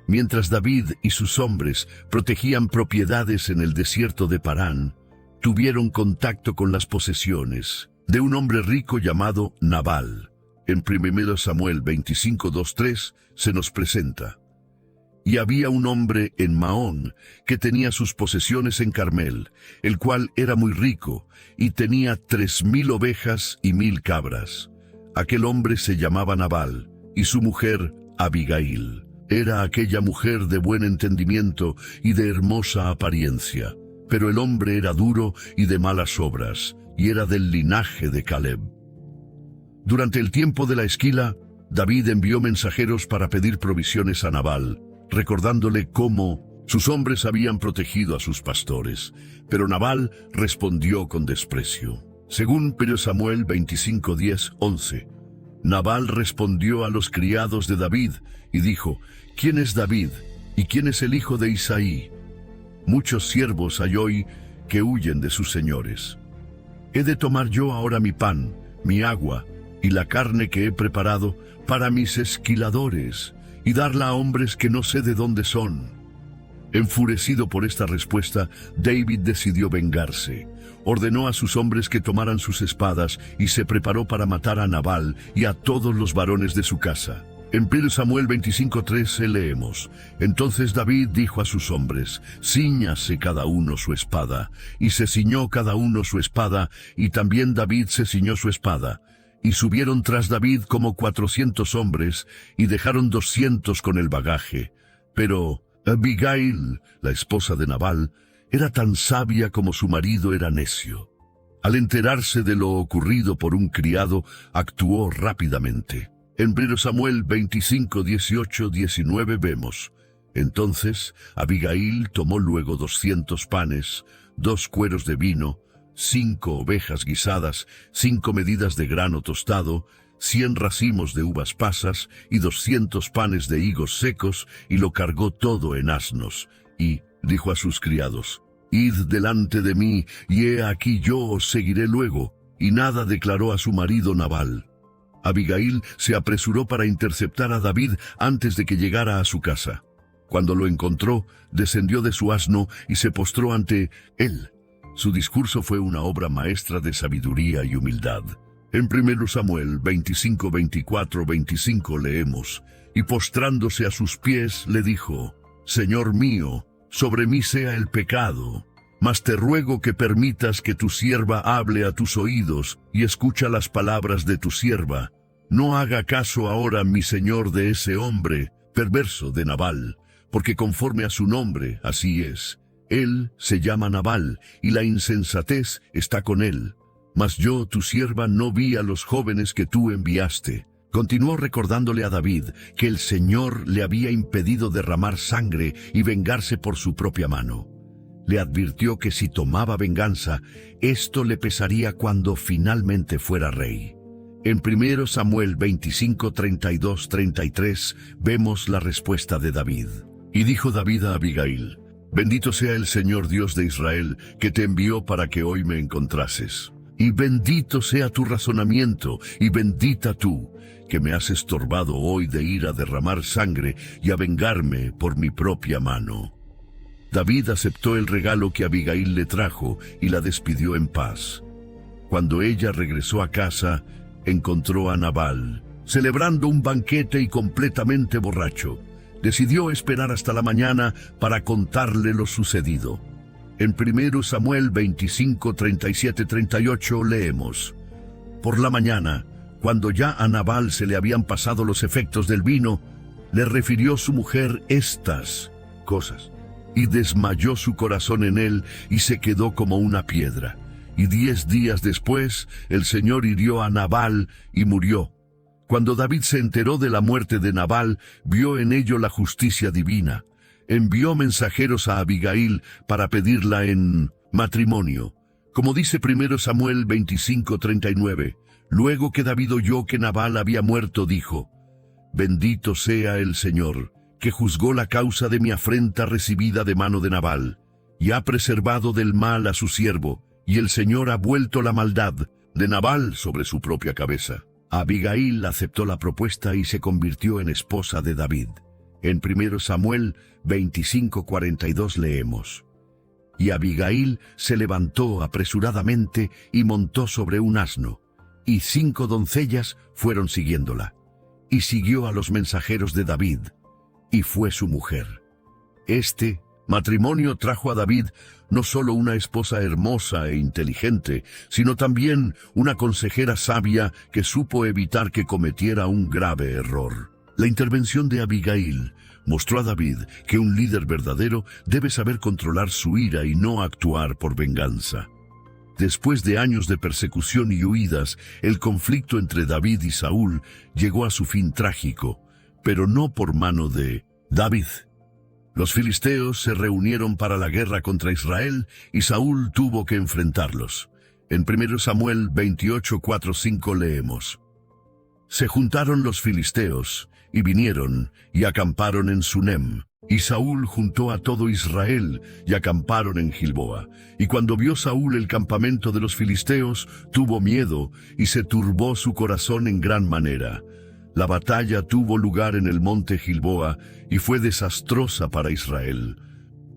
Mientras David y sus hombres protegían propiedades en el desierto de Parán, tuvieron contacto con las posesiones de un hombre rico llamado Nabal. En 1 Samuel 25:2-3 se nos presenta: Y había un hombre en Maón que tenía sus posesiones en Carmel, el cual era muy rico, y tenía 3,000 ovejas y 1,000 cabras. Aquel hombre se llamaba Nabal, y su mujer Abigail. Era aquella mujer de buen entendimiento y de hermosa apariencia, pero el hombre era duro y de malas obras, y era del linaje de Caleb. Durante el tiempo de la esquila, David envió mensajeros para pedir provisiones a Nabal, recordándole cómo sus hombres habían protegido a sus pastores, pero Nabal respondió con desprecio. Según 1 Samuel 25:10-11, Nabal respondió a los criados de David y dijo: ¿Quién es David y quién es el hijo de Isaí? Muchos siervos hay hoy que huyen de sus señores. ¿He de tomar yo ahora mi pan, mi agua y la carne que he preparado para mis esquiladores y darla a hombres que no sé de dónde son? Enfurecido por esta respuesta, David decidió vengarse. Ordenó a sus hombres que tomaran sus espadas y se preparó para matar a Nabal y a todos los varones de su casa. En 1 Samuel 25:13 leemos: Entonces David dijo a sus hombres: Cíñase cada uno su espada. Y se ciñó cada uno su espada, y también David se ciñó su espada. Y subieron tras David como 400 hombres, y dejaron 200 con el bagaje. Pero Abigail, la esposa de Nabal, era tan sabia como su marido era necio. Al enterarse de lo ocurrido por un criado, actuó rápidamente. En 1 Samuel 25, 18, 19 vemos: Entonces Abigail tomó luego 200 panes, 2 cueros de vino, 5 ovejas guisadas, 5 medidas de grano tostado, 100 racimos de uvas pasas y 200 panes de higos secos, y lo cargó todo en asnos. Y dijo a sus criados: Id delante de mí, y he aquí yo os seguiré luego. Y nada declaró a su marido Nabal. Abigail se apresuró para interceptar a David antes de que llegara a su casa. Cuando lo encontró, descendió de su asno y se postró ante él. Su discurso fue una obra maestra de sabiduría y humildad. En 1 Samuel 25, 24, 25 leemos: Y postrándose a sus pies le dijo: Señor mío, sobre mí sea el pecado, mas te ruego que permitas que tu sierva hable a tus oídos y escucha las palabras de tu sierva. No haga caso ahora mi señor de ese hombre perverso de Nabal, porque conforme a su nombre así es. Él se llama Nabal, y la insensatez está con él. Mas yo, tu sierva, no vi a los jóvenes que tú enviaste. Continuó recordándole a David que el Señor le había impedido derramar sangre y vengarse por su propia mano. Le advirtió que si tomaba venganza, esto le pesaría cuando finalmente fuera rey. En 1 Samuel 25, 32, 33 vemos la respuesta de David. Y dijo David a Abigail: Bendito sea el Señor Dios de Israel, que te envió para que hoy me encontrases. Y bendito sea tu razonamiento, y bendita tú, que me has estorbado hoy de ir a derramar sangre y a vengarme por mi propia mano. David aceptó el regalo que Abigail le trajo y la despidió en paz. Cuando ella regresó a casa, encontró a Nabal, celebrando un banquete y completamente borracho. Decidió esperar hasta la mañana para contarle lo sucedido. En 1 Samuel 25, 37, 38 leemos: Por la mañana, cuando ya a Nabal se le habían pasado los efectos del vino, le refirió su mujer estas cosas, y desmayó su corazón en él y se quedó como una piedra. Y 10 días después, el Señor hirió a Nabal y murió. Cuando David se enteró de la muerte de Nabal, vio en ello la justicia divina. Envió mensajeros a Abigail para pedirla en matrimonio. Como dice 1 Samuel 25, 39, luego que David oyó que Nabal había muerto, dijo: Bendito sea el Señor, que juzgó la causa de mi afrenta recibida de mano de Nabal, y ha preservado del mal a su siervo, y el Señor ha vuelto la maldad de Nabal sobre su propia cabeza. Abigail aceptó la propuesta y se convirtió en esposa de David. En 1 Samuel 25, 42 leemos: Y Abigail se levantó apresuradamente y montó sobre un asno, y 5 doncellas fueron siguiéndola. Y siguió a los mensajeros de David, y fue su mujer. Este matrimonio trajo a David no solo una esposa hermosa e inteligente, sino también una consejera sabia que supo evitar que cometiera un grave error. La intervención de Abigail mostró a David que un líder verdadero debe saber controlar su ira y no actuar por venganza. Después de años de persecución y huidas, el conflicto entre David y Saúl llegó a su fin trágico, pero no por mano de David. Los filisteos se reunieron para la guerra contra Israel y Saúl tuvo que enfrentarlos. En 1 Samuel 28, 4, 5 leemos: Se juntaron los filisteos, y vinieron, y acamparon en Sunem. Y Saúl juntó a todo Israel, y acamparon en Gilboa. Y cuando vio Saúl el campamento de los filisteos, tuvo miedo, y se turbó su corazón en gran manera. La batalla tuvo lugar en el monte Gilboa, y fue desastrosa para Israel.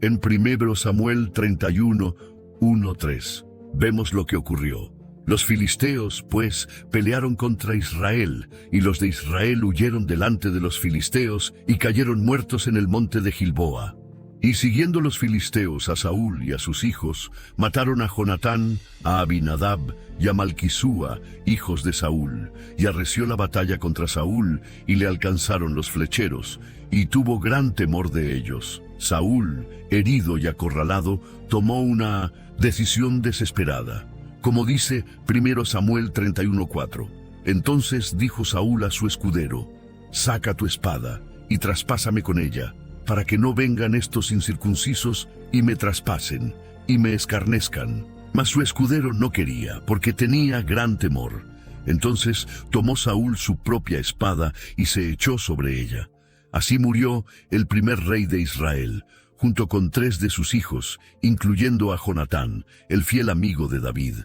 En 1 Samuel 31, 1-3, vemos lo que ocurrió. Los filisteos, pues, pelearon contra Israel, y los de Israel huyeron delante de los filisteos y cayeron muertos en el monte de Gilboa. Y siguiendo los filisteos a Saúl y a sus hijos, mataron a Jonatán, a Abinadab y a Malquisúa, hijos de Saúl, y arreció la batalla contra Saúl, y le alcanzaron los flecheros, y tuvo gran temor de ellos. Saúl, herido y acorralado, tomó una decisión desesperada. Como dice 1 Samuel 31:4, entonces dijo Saúl a su escudero, saca tu espada y traspásame con ella, para que no vengan estos incircuncisos y me traspasen y me escarnezcan. Mas su escudero no quería, porque tenía gran temor. Entonces tomó Saúl su propia espada y se echó sobre ella. Así murió el primer rey de Israel, junto con 3 de sus hijos, incluyendo a Jonatán, el fiel amigo de David.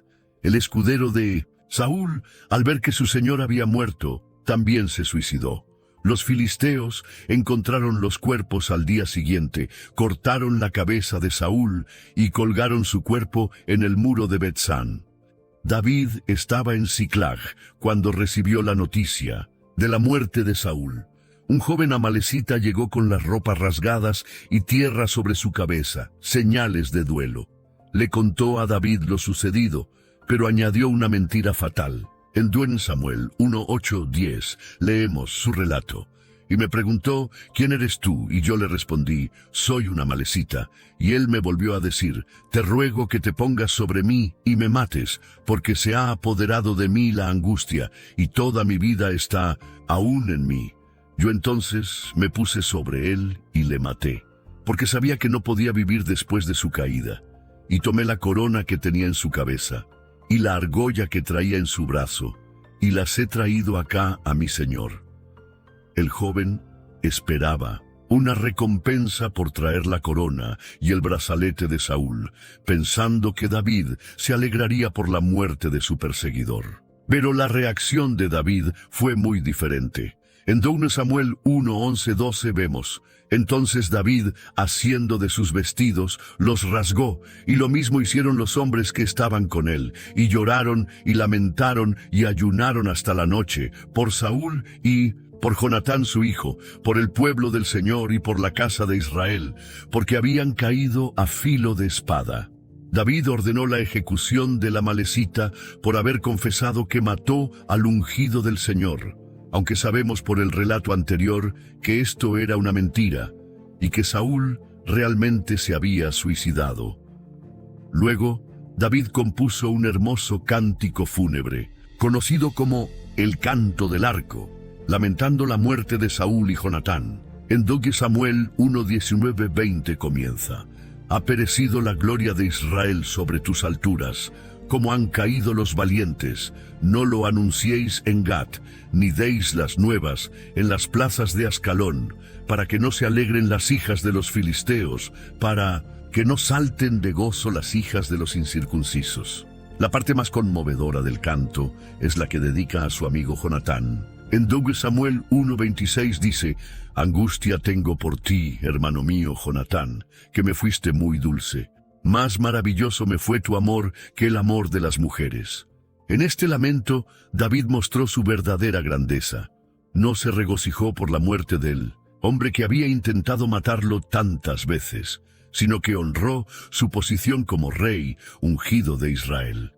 El escudero de Saúl, al ver que su señor había muerto, también se suicidó. Los filisteos encontraron los cuerpos al día siguiente, cortaron la cabeza de Saúl y colgaron su cuerpo en el muro de Bet-San. David estaba en Siclag cuando recibió la noticia de la muerte de Saúl. Un joven amalecita llegó con las ropas rasgadas y tierra sobre su cabeza, señales de duelo. Le contó a David lo sucedido, pero añadió una mentira fatal. En 2 Samuel 1:8-10 leemos su relato. Y me preguntó, ¿quién eres tú? Y yo le respondí, soy una amalecita. Y él me volvió a decir, te ruego que te pongas sobre mí y me mates, porque se ha apoderado de mí la angustia, y toda mi vida está aún en mí. Yo entonces me puse sobre él y le maté, porque sabía que no podía vivir después de su caída. Y tomé la corona que tenía en su cabeza, y la argolla que traía en su brazo, y las he traído acá a mi señor. El joven esperaba una recompensa por traer la corona y el brazalete de Saúl, pensando que David se alegraría por la muerte de su perseguidor. Pero la reacción de David fue muy diferente. En 2 Samuel 1:11-12 vemos, entonces David, haciendo de sus vestidos, los rasgó, y lo mismo hicieron los hombres que estaban con él, y lloraron, y lamentaron, y ayunaron hasta la noche, por Saúl y por Jonatán su hijo, por el pueblo del Señor y por la casa de Israel, porque habían caído a filo de espada. David ordenó la ejecución de la amalecita por haber confesado que mató al ungido del Señor, aunque sabemos por el relato anterior que esto era una mentira y que Saúl realmente se había suicidado. Luego, David compuso un hermoso cántico fúnebre, conocido como el Canto del Arco, lamentando la muerte de Saúl y Jonatán. En 2 Samuel 1:19-20 comienza, ha perecido la gloria de Israel sobre tus alturas, como han caído los valientes, no lo anunciéis en Gat, ni deis las nuevas en las plazas de Ascalón, para que no se alegren las hijas de los filisteos, para que no salten de gozo las hijas de los incircuncisos. La parte más conmovedora del canto es la que dedica a su amigo Jonatán. En 2 Samuel 1:26 dice, angustia tengo por ti, hermano mío Jonatán, que me fuiste muy dulce. Más maravilloso me fue tu amor que el amor de las mujeres. En este lamento, David mostró su verdadera grandeza. No se regocijó por la muerte del hombre que había intentado matarlo tantas veces, sino que honró su posición como rey ungido de Israel.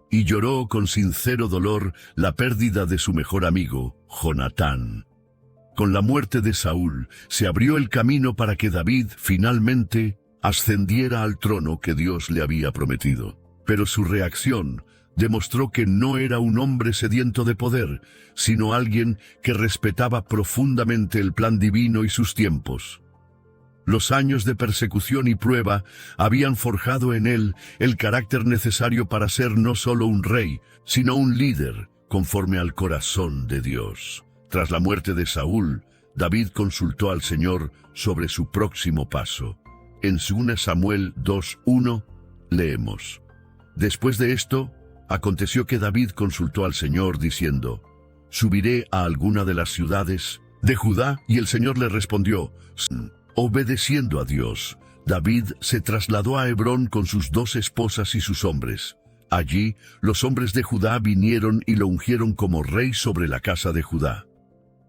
Y lloró con sincero dolor la pérdida de su mejor amigo, Jonatán. Con la muerte de Saúl, se abrió el camino para que David finalmente ascendiera al trono que Dios le había prometido. Pero su reacción demostró que no era un hombre sediento de poder, sino alguien que respetaba profundamente el plan divino y sus tiempos. Los años de persecución y prueba habían forjado en él el carácter necesario para ser no solo un rey, sino un líder, conforme al corazón de Dios. Tras la muerte de Saúl, David consultó al Señor sobre su próximo paso. En 2 Samuel 2:1 leemos: Después de esto, aconteció que David consultó al Señor diciendo: ¿Subiré a alguna de las ciudades de Judá? Y el Señor le respondió: Obedeciendo a Dios, David se trasladó a Hebrón con sus 2 esposas y sus hombres. Allí, los hombres de Judá vinieron y lo ungieron como rey sobre la casa de Judá.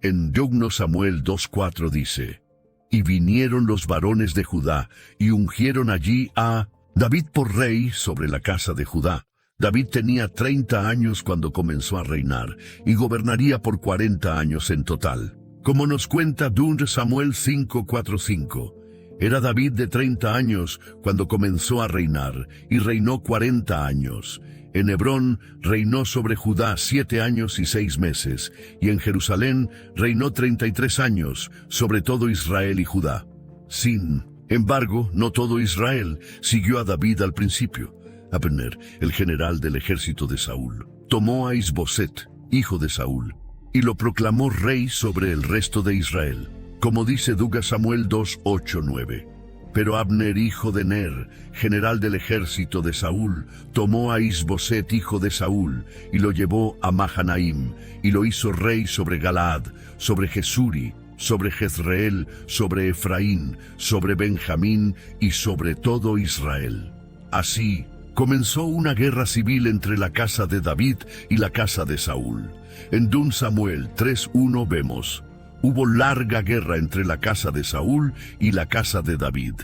En 2 Samuel 2:4 dice: Y vinieron los varones de Judá y ungieron allí a David por rey sobre la casa de Judá. David tenía 30 años cuando comenzó a reinar y gobernaría por 40 años en total. Como nos cuenta 2 Samuel 5:4-5, era David de 30 años cuando comenzó a reinar y reinó 40 años. En Hebrón reinó sobre Judá 7 años y 6 meses, y en Jerusalén reinó 33 años sobre todo Israel y Judá. Sin embargo, no todo Israel siguió a David al principio. Abner, el general del ejército de Saúl, tomó a Isboset, hijo de Saúl, y lo proclamó rey sobre el resto de Israel, como dice 2 Samuel 2:8-9. Pero Abner, hijo de Ner, general del ejército de Saúl, tomó a Isboset, hijo de Saúl, y lo llevó a Mahanaim, y lo hizo rey sobre Galaad, sobre Jesuri, sobre Jezreel, sobre Efraín, sobre Benjamín y sobre todo Israel. Así comenzó una guerra civil entre la casa de David y la casa de Saúl. En 2 Samuel 3:1 vemos: Hubo larga guerra entre la casa de Saúl y la casa de David,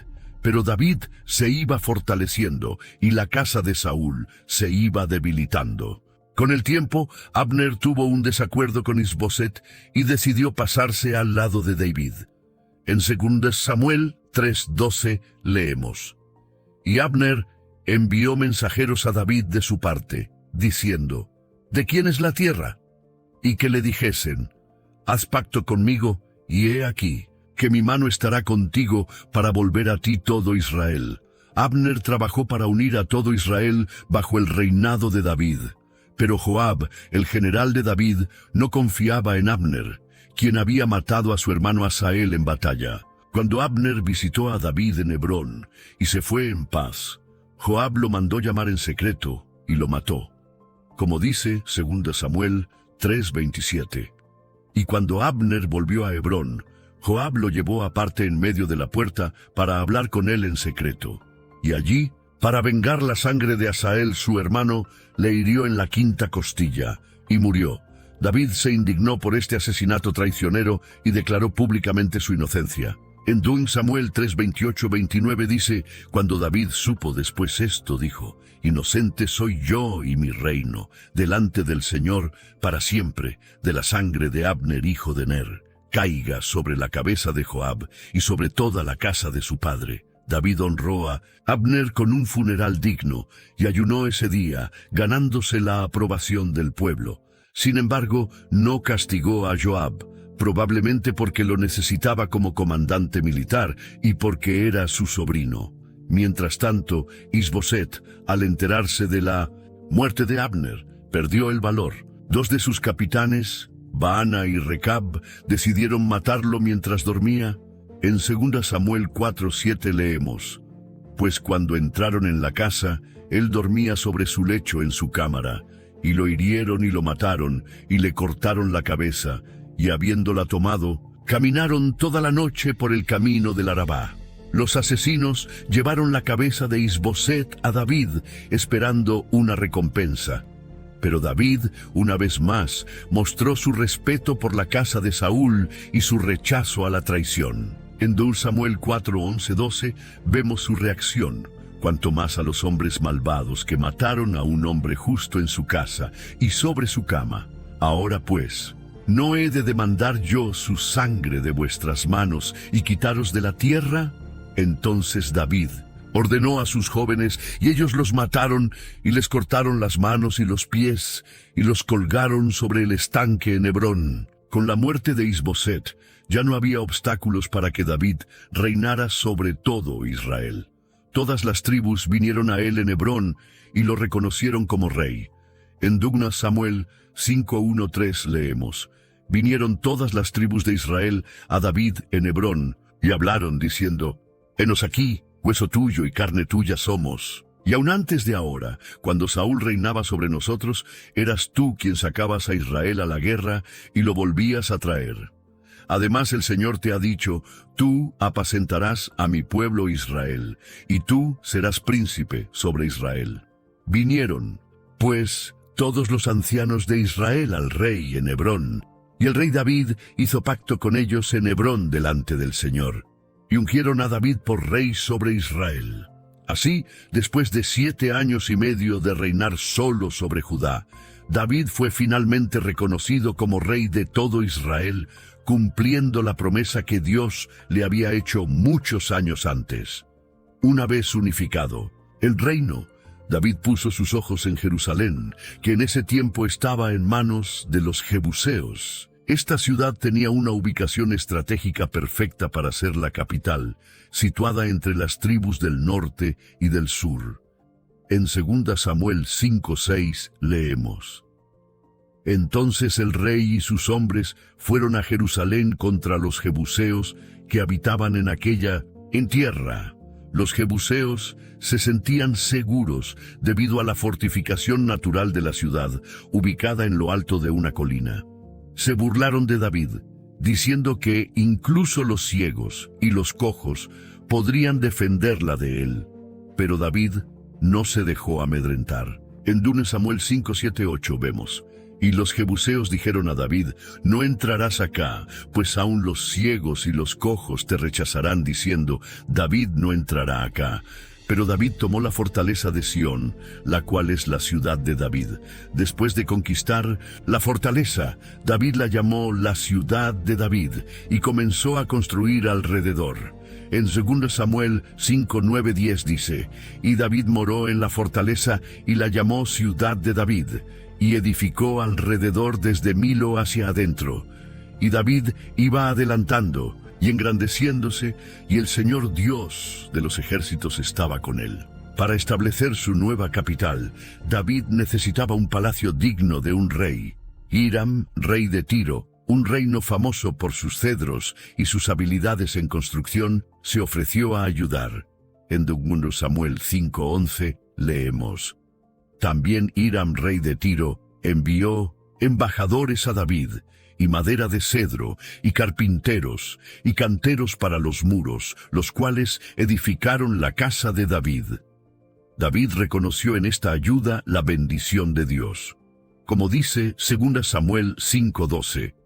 pero David se iba fortaleciendo y la casa de Saúl se iba debilitando. Con el tiempo, Abner tuvo un desacuerdo con Isboset y decidió pasarse al lado de David. En 2 Samuel 3:12 leemos: Y Abner envió mensajeros a David de su parte, diciendo: ¿De quién es la tierra? Y que le dijesen: Haz pacto conmigo, y he aquí, que mi mano estará contigo para volver a ti todo Israel. Abner trabajó para unir a todo Israel bajo el reinado de David. Pero Joab, el general de David, no confiaba en Abner, quien había matado a su hermano Asael en batalla. Cuando Abner visitó a David en Hebrón y se fue en paz, Joab lo mandó llamar en secreto y lo mató, como dice 2 Samuel 3:27. Y cuando Abner volvió a Hebrón, Joab lo llevó aparte en medio de la puerta para hablar con él en secreto. Y allí, para vengar la sangre de Asael su hermano, le hirió en la 5ª costilla y murió. David se indignó por este asesinato traicionero y declaró públicamente su inocencia. En 2 Samuel 3:28-29 dice: Cuando David supo después esto, dijo: Inocente soy yo y mi reino, delante del Señor, para siempre, de la sangre de Abner, hijo de Ner. Caiga sobre la cabeza de Joab y sobre toda la casa de su padre. David honró a Abner con un funeral digno y ayunó ese día, ganándose la aprobación del pueblo. Sin embargo, no castigó a Joab, probablemente porque lo necesitaba como comandante militar y porque era su sobrino. Mientras tanto, Isboset, al enterarse de la muerte de Abner, perdió el valor. 2 de sus capitanes, Baana y Recab, decidieron matarlo mientras dormía. En 2 Samuel 4:7 leemos: Pues cuando entraron en la casa, él dormía sobre su lecho en su cámara, y lo hirieron y lo mataron, y le cortaron la cabeza, y habiéndola tomado, caminaron toda la noche por el camino del Arabá. Los asesinos llevaron la cabeza de Isboset a David, esperando una recompensa. Pero David, una vez más, mostró su respeto por la casa de Saúl y su rechazo a la traición. En 2 Samuel 4:11-12 vemos su reacción, cuanto más a los hombres malvados que mataron a un hombre justo en su casa y sobre su cama. Ahora pues, ¿no he de demandar yo su sangre de vuestras manos y quitaros de la tierra? Entonces David ordenó a sus jóvenes, y ellos los mataron, y les cortaron las manos y los pies, y los colgaron sobre el estanque en Hebrón. Con la muerte de Isboset, ya no había obstáculos para que David reinara sobre todo Israel. Todas las tribus vinieron a él en Hebrón, y lo reconocieron como rey. En 2 Samuel 5:1-3 leemos: Vinieron todas las tribus de Israel a David en Hebrón, y hablaron diciendo: Henos aquí, hueso tuyo y carne tuya somos. Y aun antes de ahora, cuando Saúl reinaba sobre nosotros, eras tú quien sacabas a Israel a la guerra y lo volvías a traer. Además el Señor te ha dicho: tú apacentarás a mi pueblo Israel, y tú serás príncipe sobre Israel. Vinieron, pues, todos los ancianos de Israel al rey en Hebrón, y el rey David hizo pacto con ellos en Hebrón delante del Señor, y ungieron a David por rey sobre Israel. Así, después de 7 años y medio de reinar solo sobre Judá, David fue finalmente reconocido como rey de todo Israel, cumpliendo la promesa que Dios le había hecho muchos años antes. Una vez unificado el reino, David puso sus ojos en Jerusalén, que en ese tiempo estaba en manos de los jebuseos. Esta ciudad tenía una ubicación estratégica perfecta para ser la capital, situada entre las tribus del norte y del sur. En 2 Samuel 5:6 leemos: Entonces el rey y sus hombres fueron a Jerusalén contra los jebuseos que habitaban en tierra. Los jebuseos se sentían seguros debido a la fortificación natural de la ciudad, ubicada en lo alto de una colina. Se burlaron de David, diciendo que incluso los ciegos y los cojos podrían defenderla de él. Pero David no se dejó amedrentar. En 2 Samuel 5:7-8 vemos: Y los jebuseos dijeron a David: No entrarás acá, pues aún los ciegos y los cojos te rechazarán, diciendo: David no entrará acá. Pero David tomó la fortaleza de Sión, la cual es la ciudad de David. Después de conquistar la fortaleza, David la llamó la ciudad de David y comenzó a construir alrededor. En 2 Samuel 5:9-10 dice: Y David moró en la fortaleza y la llamó ciudad de David, y edificó alrededor desde Milo hacia adentro. Y David iba adelantando y engrandeciéndose, y el Señor Dios de los ejércitos estaba con él. Para establecer su nueva capital, David necesitaba un palacio digno de un rey. Hiram, rey de Tiro, un reino famoso por sus cedros y sus habilidades en construcción, se ofreció a ayudar. En 2 Samuel 5:11 leemos: También Hiram, rey de Tiro, envió embajadores a David, y madera de cedro, y carpinteros, y canteros para los muros, los cuales edificaron la casa de David. David reconoció en esta ayuda la bendición de Dios. Como dice 2 Samuel 5:12,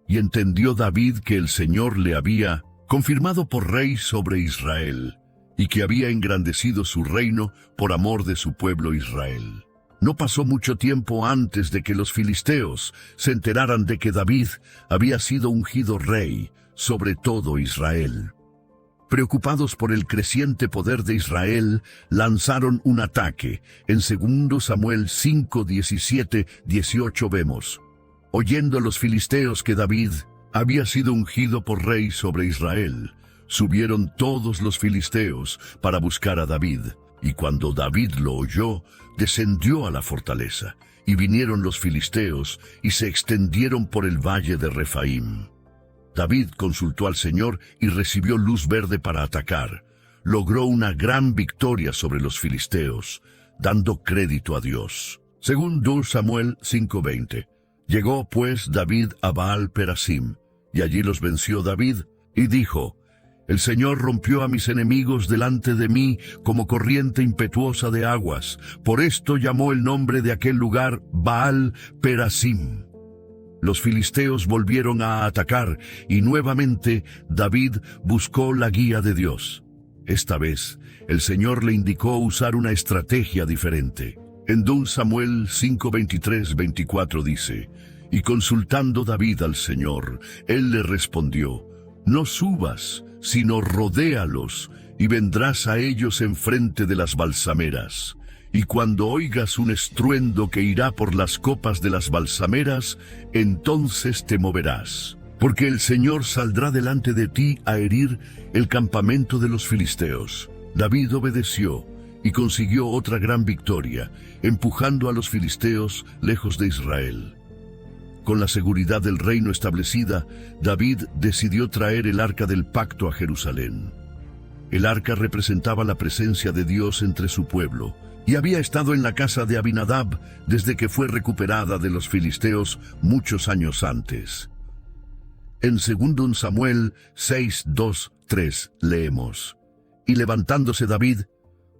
y entendió David que el Señor le había confirmado por rey sobre Israel, y que había engrandecido su reino por amor de su pueblo Israel. No pasó mucho tiempo antes de que los filisteos se enteraran de que David había sido ungido rey sobre todo Israel. Preocupados por el creciente poder de Israel, lanzaron un ataque. En 2 Samuel 5:17-18 vemos: Oyendo los filisteos que David había sido ungido por rey sobre Israel, subieron todos los filisteos para buscar a David. Y cuando David lo oyó, descendió a la fortaleza, y vinieron los filisteos, y se extendieron por el valle de Refaim. David consultó al Señor y recibió luz verde para atacar. Logró una gran victoria sobre los filisteos, dando crédito a Dios. Según 2 Samuel 5:20, llegó pues David a Baal Perasim, y allí los venció David, y dijo: El Señor rompió a mis enemigos delante de mí como corriente impetuosa de aguas. Por esto llamó el nombre de aquel lugar Baal Perasim. Los filisteos volvieron a atacar, y nuevamente David buscó la guía de Dios. Esta vez, el Señor le indicó usar una estrategia diferente. En 2 Samuel 5:23-24 dice: Y consultando David al Señor, él le respondió: No subas, sino rodéalos, y vendrás a ellos enfrente de las balsameras. Y cuando oigas un estruendo que irá por las copas de las balsameras, entonces te moverás, porque el Señor saldrá delante de ti a herir el campamento de los filisteos. David obedeció, y consiguió otra gran victoria, empujando a los filisteos lejos de Israel. Con la seguridad del reino establecida, David decidió traer el arca del pacto a Jerusalén. El arca representaba la presencia de Dios entre su pueblo, y había estado en la casa de Abinadab desde que fue recuperada de los filisteos muchos años antes. En 2 Samuel 6, 2, 3 leemos: Y levantándose David,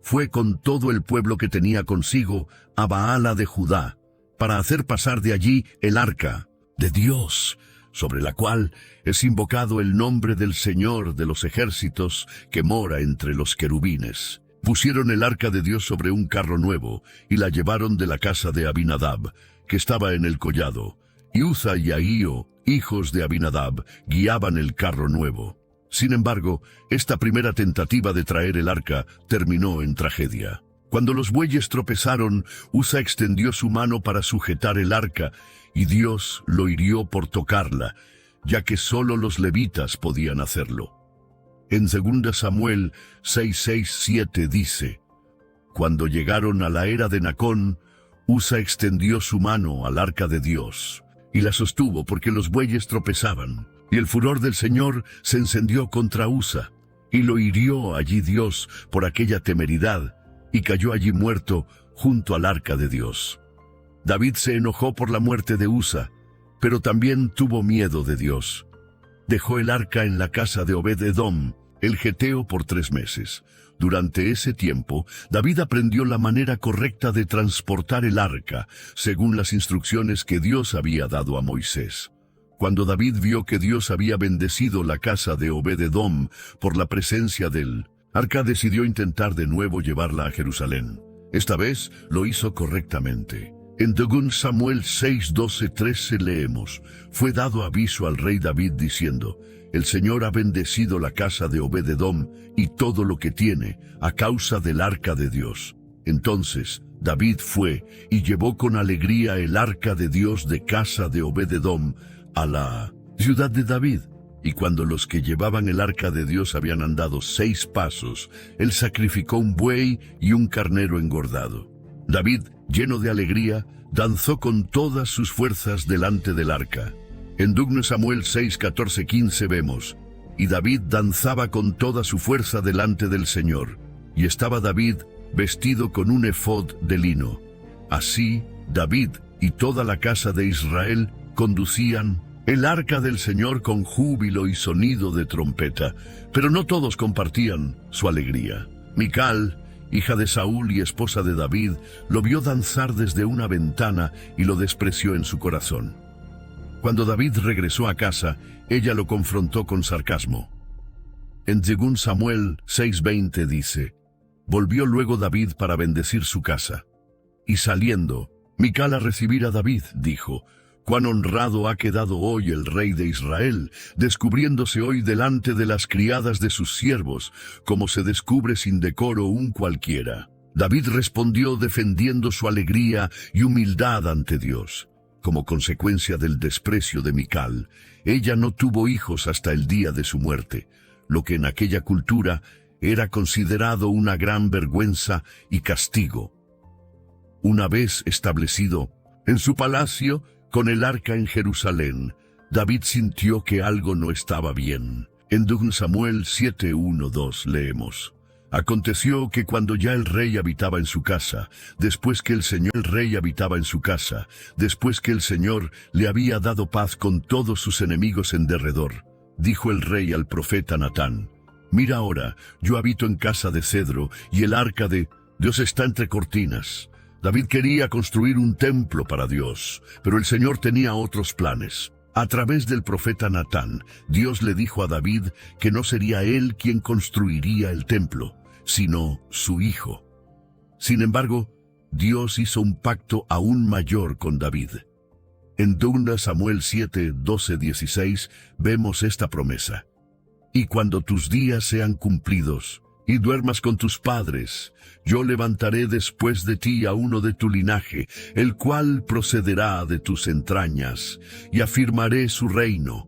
fue con todo el pueblo que tenía consigo a Baala de Judá, para hacer pasar de allí el arca de Dios, sobre la cual es invocado el nombre del Señor de los ejércitos que mora entre los querubines. Pusieron el arca de Dios sobre un carro nuevo y la llevaron de la casa de Abinadab, que estaba en el collado, y Uza y Ahío, hijos de Abinadab, guiaban el carro nuevo. Sin embargo, esta primera tentativa de traer el arca terminó en tragedia. Cuando los bueyes tropezaron, Uza extendió su mano para sujetar el arca, y Dios lo hirió por tocarla, ya que solo los levitas podían hacerlo. En 2 Samuel 6:6-7 dice: Cuando llegaron a la era de Nacón, Uza extendió su mano al arca de Dios, y la sostuvo porque los bueyes tropezaban. Y el furor del Señor se encendió contra Uza, y lo hirió allí Dios por aquella temeridad, y cayó allí muerto junto al arca de Dios. David se enojó por la muerte de Uza, pero también tuvo miedo de Dios. Dejó el arca en la casa de Obed-Edom, el geteo, por 3 meses. Durante ese tiempo, David aprendió la manera correcta de transportar el arca, según las instrucciones que Dios había dado a Moisés. Cuando David vio que Dios había bendecido la casa de Obed-Edom por la presencia del arca, decidió intentar de nuevo llevarla a Jerusalén. Esta vez lo hizo correctamente. En 2 Samuel 6:12-13 leemos: Fue dado aviso al rey David diciendo: El Señor ha bendecido la casa de Obed-Edom y todo lo que tiene a causa del arca de Dios. Entonces David fue y llevó con alegría el arca de Dios de casa de Obed-Edom a la ciudad de David. Y cuando los que llevaban el arca de Dios habían andado 6 pasos, él sacrificó un buey y un carnero engordado. David, lleno de alegría, danzó con todas sus fuerzas delante del arca. En 2 Samuel 6:14-15 vemos: Y David danzaba con toda su fuerza delante del Señor, y estaba David vestido con un efod de lino. Así, David y toda la casa de Israel conducían el arca del Señor con júbilo y sonido de trompeta, pero no todos compartían su alegría. Mical, hija de Saúl y esposa de David, lo vio danzar desde una ventana y lo despreció en su corazón. Cuando David regresó a casa, ella lo confrontó con sarcasmo. En 2 Samuel 6:20 dice: Volvió luego David para bendecir su casa. Y saliendo, Mical a recibir a David, dijo: Cuán honrado ha quedado hoy el rey de Israel, descubriéndose hoy delante de las criadas de sus siervos, como se descubre sin decoro un cualquiera. David respondió defendiendo su alegría y humildad ante Dios. Como consecuencia del desprecio de Mical, ella no tuvo hijos hasta el día de su muerte, lo que en aquella cultura era considerado una gran vergüenza y castigo. Una vez establecido en su palacio, con el arca en Jerusalén, David sintió que algo no estaba bien. En 2 Samuel 7:1-2 leemos: Aconteció que cuando ya el rey habitaba en su casa, después que el Señor le había dado paz con todos sus enemigos en derredor, dijo el rey al profeta Natán: Mira ahora, yo habito en casa de cedro, y el arca de Dios está entre cortinas. David quería construir un templo para Dios, pero el Señor tenía otros planes. A través del profeta Natán, Dios le dijo a David que no sería él quien construiría el templo, sino su hijo. Sin embargo, Dios hizo un pacto aún mayor con David. En 2 Samuel 7:12-16 vemos esta promesa: Y cuando tus días sean cumplidos, y duermas con tus padres, yo levantaré después de ti a uno de tu linaje, el cual procederá de tus entrañas, y afirmaré su reino.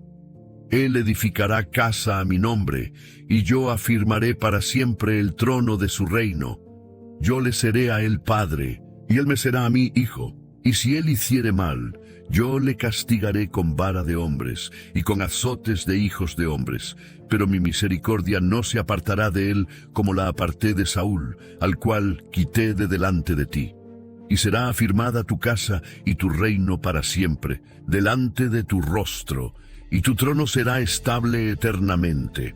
Él edificará casa a mi nombre, y yo afirmaré para siempre el trono de su reino. yo le seré a él padre, y él me será a mí hijo. Y si él hiciere mal, yo le castigaré con vara de hombres, y con azotes de hijos de hombres. Pero mi misericordia no se apartará de él como la aparté de Saúl, al cual quité de delante de ti. Y será afirmada tu casa y tu reino para siempre, delante de tu rostro, y tu trono será estable eternamente.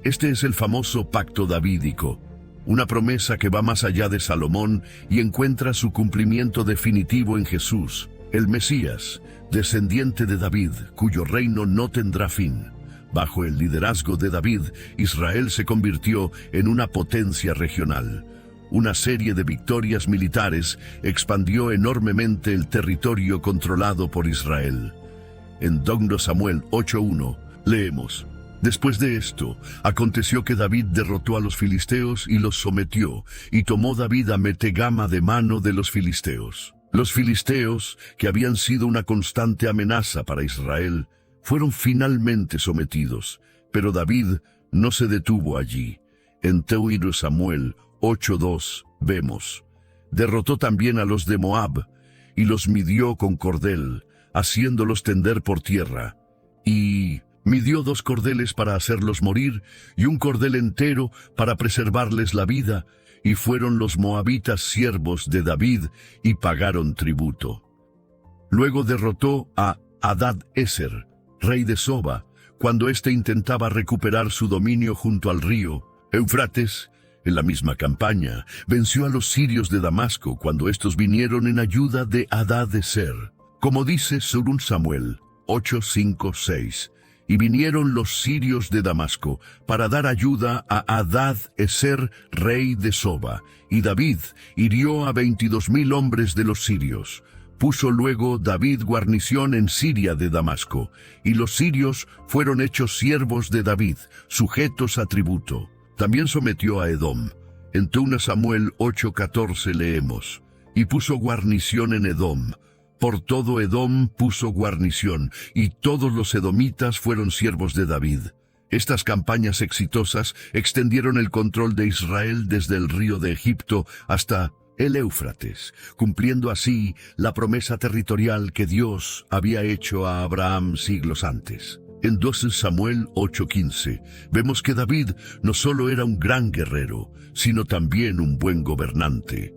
Este es el famoso pacto davídico, una promesa que va más allá de Salomón y encuentra su cumplimiento definitivo en Jesús, el Mesías, descendiente de David, cuyo reino no tendrá fin. Bajo el liderazgo de David, Israel se convirtió en una potencia regional. Una serie de victorias militares expandió enormemente el territorio controlado por Israel. En 2 Samuel 8:1 leemos: Después de esto, aconteció que David derrotó a los filisteos y los sometió, y tomó David a Metegama de mano de los filisteos. Los filisteos, que habían sido una constante amenaza para Israel, fueron finalmente sometidos, pero David no se detuvo allí. En 2 Samuel 8:2 vemos: derrotó también a los de Moab, y los midió con cordel, haciéndolos tender por tierra. Y midió 2 cordeles para hacerlos morir, y un cordel entero para preservarles la vida, y fueron los moabitas siervos de David, y pagaron tributo. Luego derrotó a Hadad-Ezer, rey de Soba, cuando éste intentaba recuperar su dominio junto al río Eufrates. En la misma campaña, venció a los sirios de Damasco cuando estos vinieron en ayuda de Hadad-Ezer. Como dice 2 Samuel 8:5-6, y vinieron los sirios de Damasco para dar ayuda a Hadad-Ezer, rey de Soba, y David hirió a 22,000 hombres de los sirios. Puso luego David guarnición en Siria de Damasco, y los sirios fueron hechos siervos de David, sujetos a tributo. También sometió a Edom. En 2 Samuel 8:14 leemos: y puso guarnición en Edom. Por todo Edom puso guarnición, y todos los edomitas fueron siervos de David. Estas campañas exitosas extendieron el control de Israel desde el río de Egipto hasta el Éufrates, cumpliendo así la promesa territorial que Dios había hecho a Abraham siglos antes. En 2 Samuel 8:15 vemos que David no solo era un gran guerrero, sino también un buen gobernante.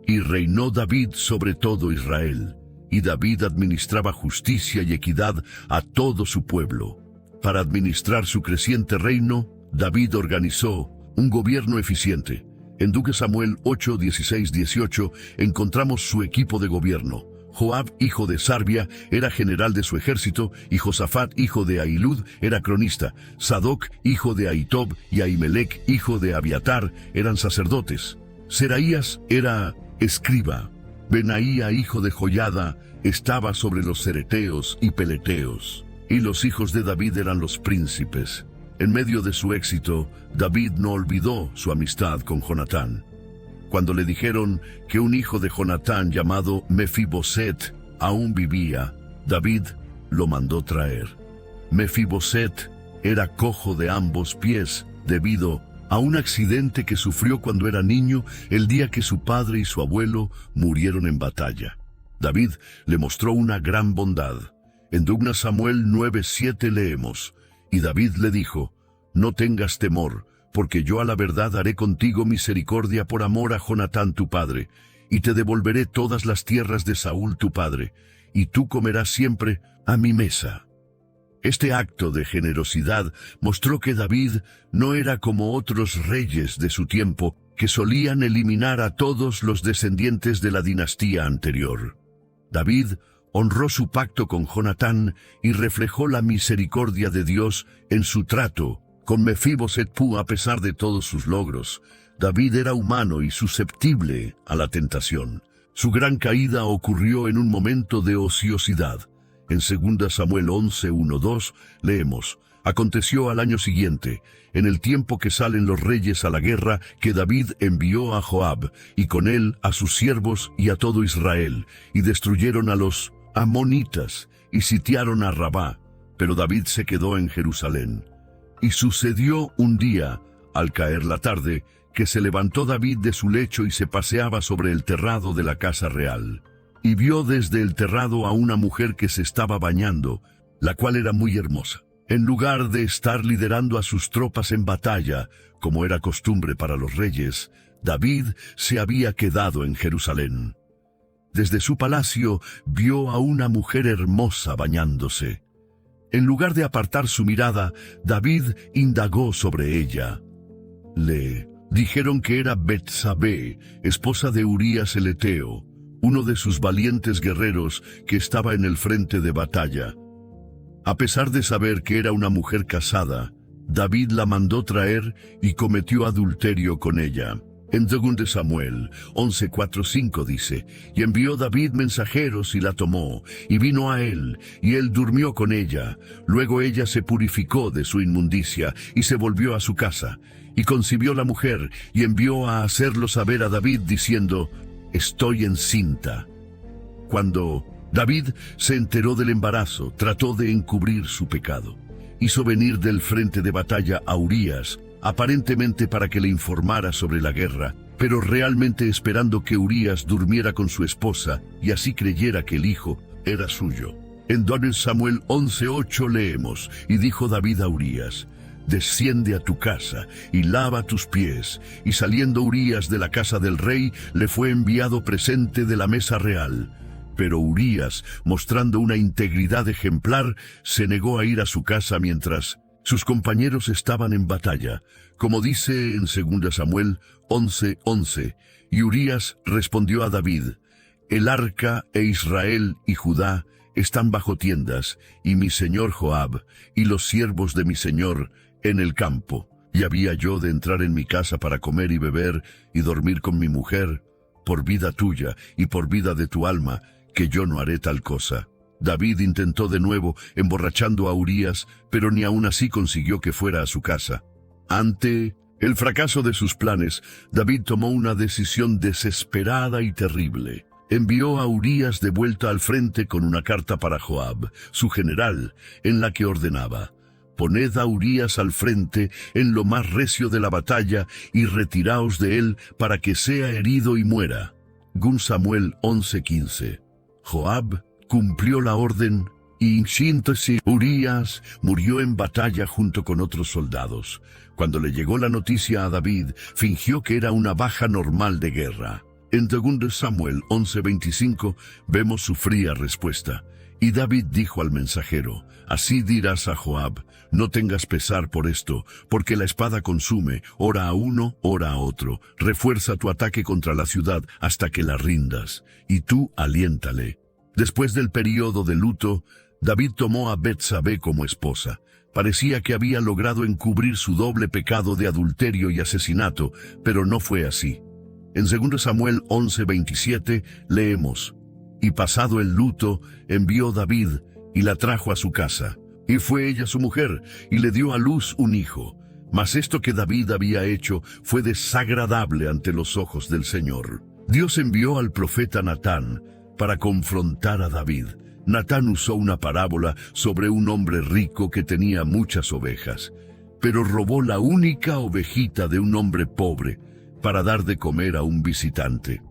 Y reinó David sobre todo Israel, y David administraba justicia y equidad a todo su pueblo. Para administrar su creciente reino, David organizó un gobierno eficiente. En 2 Samuel 8:16-18 encontramos su equipo de gobierno. Joab, hijo de Sarbia, era general de su ejército, y Josafat, hijo de Ahilud, era cronista. Sadoc, hijo de Ahitob, y Ahimelech, hijo de Abiatar, eran sacerdotes. Seraías era escriba. Benaía, hijo de Joiada, estaba sobre los cereteos y peleteos. Y los hijos de David eran los príncipes. En medio de su éxito, David no olvidó su amistad con Jonatán. Cuando le dijeron que un hijo de Jonatán llamado Mefiboset aún vivía, David lo mandó traer. Mefiboset era cojo de ambos pies debido a un accidente que sufrió cuando era niño el día que su padre y su abuelo murieron en batalla. David le mostró una gran bondad. En 2 Samuel 9:7 leemos: y David le dijo: no tengas temor, porque yo a la verdad haré contigo misericordia por amor a Jonatán tu padre, y te devolveré todas las tierras de Saúl tu padre, y tú comerás siempre a mi mesa. Este acto de generosidad mostró que David no era como otros reyes de su tiempo que solían eliminar a todos los descendientes de la dinastía anterior. David honró su pacto con Jonatán y reflejó la misericordia de Dios en su trato con Mefiboset. A pesar de todos sus logros, David era humano y susceptible a la tentación. Su gran caída ocurrió en un momento de ociosidad. En 2 Samuel 11:1-2 leemos: aconteció al año siguiente, en el tiempo que salen los reyes a la guerra, que David envió a Joab, y con él a sus siervos y a todo Israel, y destruyeron a los amonitas, y sitiaron a Rabá. Pero David se quedó en Jerusalén. Y sucedió un día, al caer la tarde, que se levantó David de su lecho y se paseaba sobre el terrado de la casa real. Y vio desde el terrado a una mujer que se estaba bañando, la cual era muy hermosa. En lugar de estar liderando a sus tropas en batalla, como era costumbre para los reyes, David se había quedado en Jerusalén. Desde su palacio vio a una mujer hermosa bañándose. En lugar de apartar su mirada, David indagó sobre ella. Le dijeron que era Betsabé, esposa de Urías el Eteo, uno de sus valientes guerreros que estaba en el frente de batalla. A pesar de saber que era una mujer casada, David la mandó traer y cometió adulterio con ella. En 2 Samuel 11:4-5 dice, y envió David mensajeros y la tomó, y vino a él, y él durmió con ella. Luego ella se purificó de su inmundicia, y se volvió a su casa. Y concibió la mujer, y envió a hacerlo saber a David, diciendo, estoy encinta. Cuando David se enteró del embarazo, trató de encubrir su pecado. Hizo venir del frente de batalla a Urías, aparentemente para que le informara sobre la guerra, pero realmente esperando que Urías durmiera con su esposa y así creyera que el hijo era suyo. En 2 Samuel 11:8 leemos, y dijo David a Urías, desciende a tu casa y lava tus pies. Y saliendo Urías de la casa del rey, le fue enviado presente de la mesa real. Pero Urías, mostrando una integridad ejemplar, se negó a ir a su casa mientras sus compañeros estaban en batalla, como dice en 2 Samuel 11:11. Y Urías respondió a David, el arca e Israel y Judá están bajo tiendas, y mi señor Joab y los siervos de mi señor en el campo. ¿Y había yo de entrar en mi casa para comer y beber y dormir con mi mujer? Por vida tuya y por vida de tu alma, que yo no haré tal cosa. David intentó de nuevo, emborrachando a Urías, pero ni aun así consiguió que fuera a su casa. Ante el fracaso de sus planes, David tomó una decisión desesperada y terrible. Envió a Urías de vuelta al frente con una carta para Joab, su general, en la que ordenaba, poned a Urías al frente en lo más recio de la batalla y retiraos de él para que sea herido y muera. 2 Samuel 11:15. Joab cumplió la orden y en síntesis, Urías murió en batalla junto con otros soldados. Cuando le llegó la noticia a David, fingió que era una baja normal de guerra. En 2 Samuel 11:25 vemos su fría respuesta. Y David dijo al mensajero, así dirás a Joab, no tengas pesar por esto, porque la espada consume, ora a uno, ora a otro. Refuerza tu ataque contra la ciudad hasta que la rindas, y tú aliéntale. Después del período de luto, David tomó a Betsabé como esposa. Parecía que había logrado encubrir su doble pecado de adulterio y asesinato, pero no fue así. En 2 Samuel 11:27 leemos, y pasado el luto, envió David y la trajo a su casa. Y fue ella su mujer, y le dio a luz un hijo. Mas esto que David había hecho fue desagradable ante los ojos del Señor. Dios envió al profeta Natán para confrontar a David. Natán usó una parábola sobre un hombre rico que tenía muchas ovejas, pero robó la única ovejita de un hombre pobre para dar de comer a un visitante.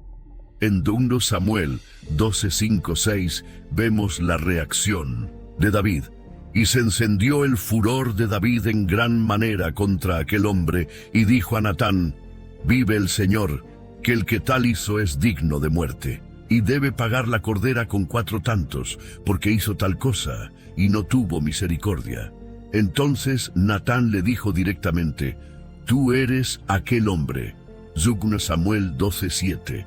En 2 Samuel 12:5-6 vemos la reacción de David. Y se encendió el furor de David en gran manera contra aquel hombre, y dijo a Natán, vive el Señor, que el que tal hizo es digno de muerte, y debe pagar la cordera con 4 tantos, porque hizo tal cosa, y no tuvo misericordia. Entonces Natán le dijo directamente, tú eres aquel hombre. 2 Samuel 12:7.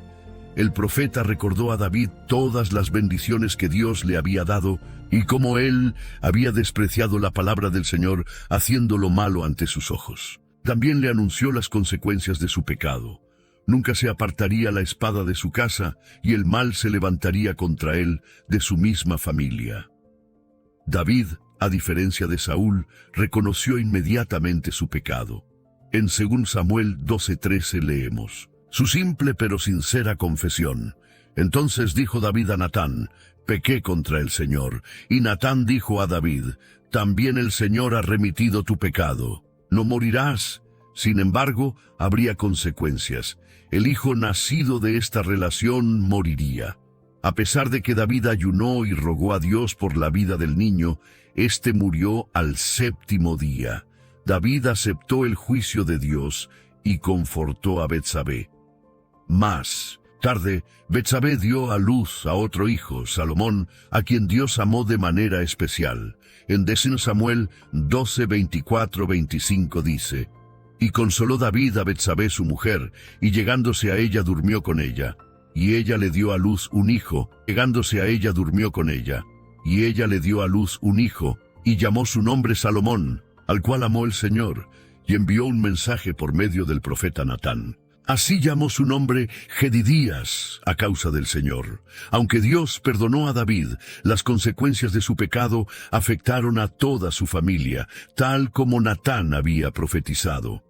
El profeta recordó a David todas las bendiciones que Dios le había dado y cómo él había despreciado la palabra del Señor haciendo lo malo ante sus ojos. También le anunció las consecuencias de su pecado. Nunca se apartaría la espada de su casa y el mal se levantaría contra él de su misma familia. David, a diferencia de Saúl, reconoció inmediatamente su pecado. En 2 Samuel 12:13 leemos, su simple pero sincera confesión. Entonces dijo David a Natán, pequé contra el Señor. Y Natán dijo a David, también el Señor ha remitido tu pecado. No morirás, Sin embargo, habría consecuencias. El hijo nacido de esta relación moriría. A pesar de que David ayunó y rogó a Dios por la vida del niño, éste murió al 7º día. David aceptó el juicio de Dios y confortó a Betsabé. Más tarde, Betsabé dio a luz a otro hijo, Salomón, a quien Dios amó de manera especial. En 2 Samuel 12, 24, 25 dice: Y consoló David a Betsabé su mujer, y llegándose a ella durmió con ella. Y ella le dio a luz un hijo, llegándose a ella durmió con ella. Y ella le dio a luz un hijo, y llamó su nombre Salomón, al cual amó el Señor, y envió un mensaje por medio del profeta Natán. Así llamó su nombre Jedidías a causa del Señor. Aunque Dios perdonó a David, las consecuencias de su pecado afectaron a toda su familia, tal como Natán había profetizado.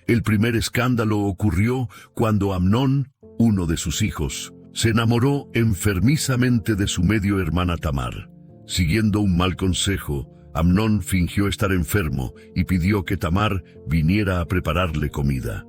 El primer escándalo ocurrió cuando Amnón, uno de sus hijos, se enamoró enfermizamente de su medio hermana Tamar. Siguiendo un mal consejo, Amnón fingió estar enfermo y pidió que Tamar viniera a prepararle comida.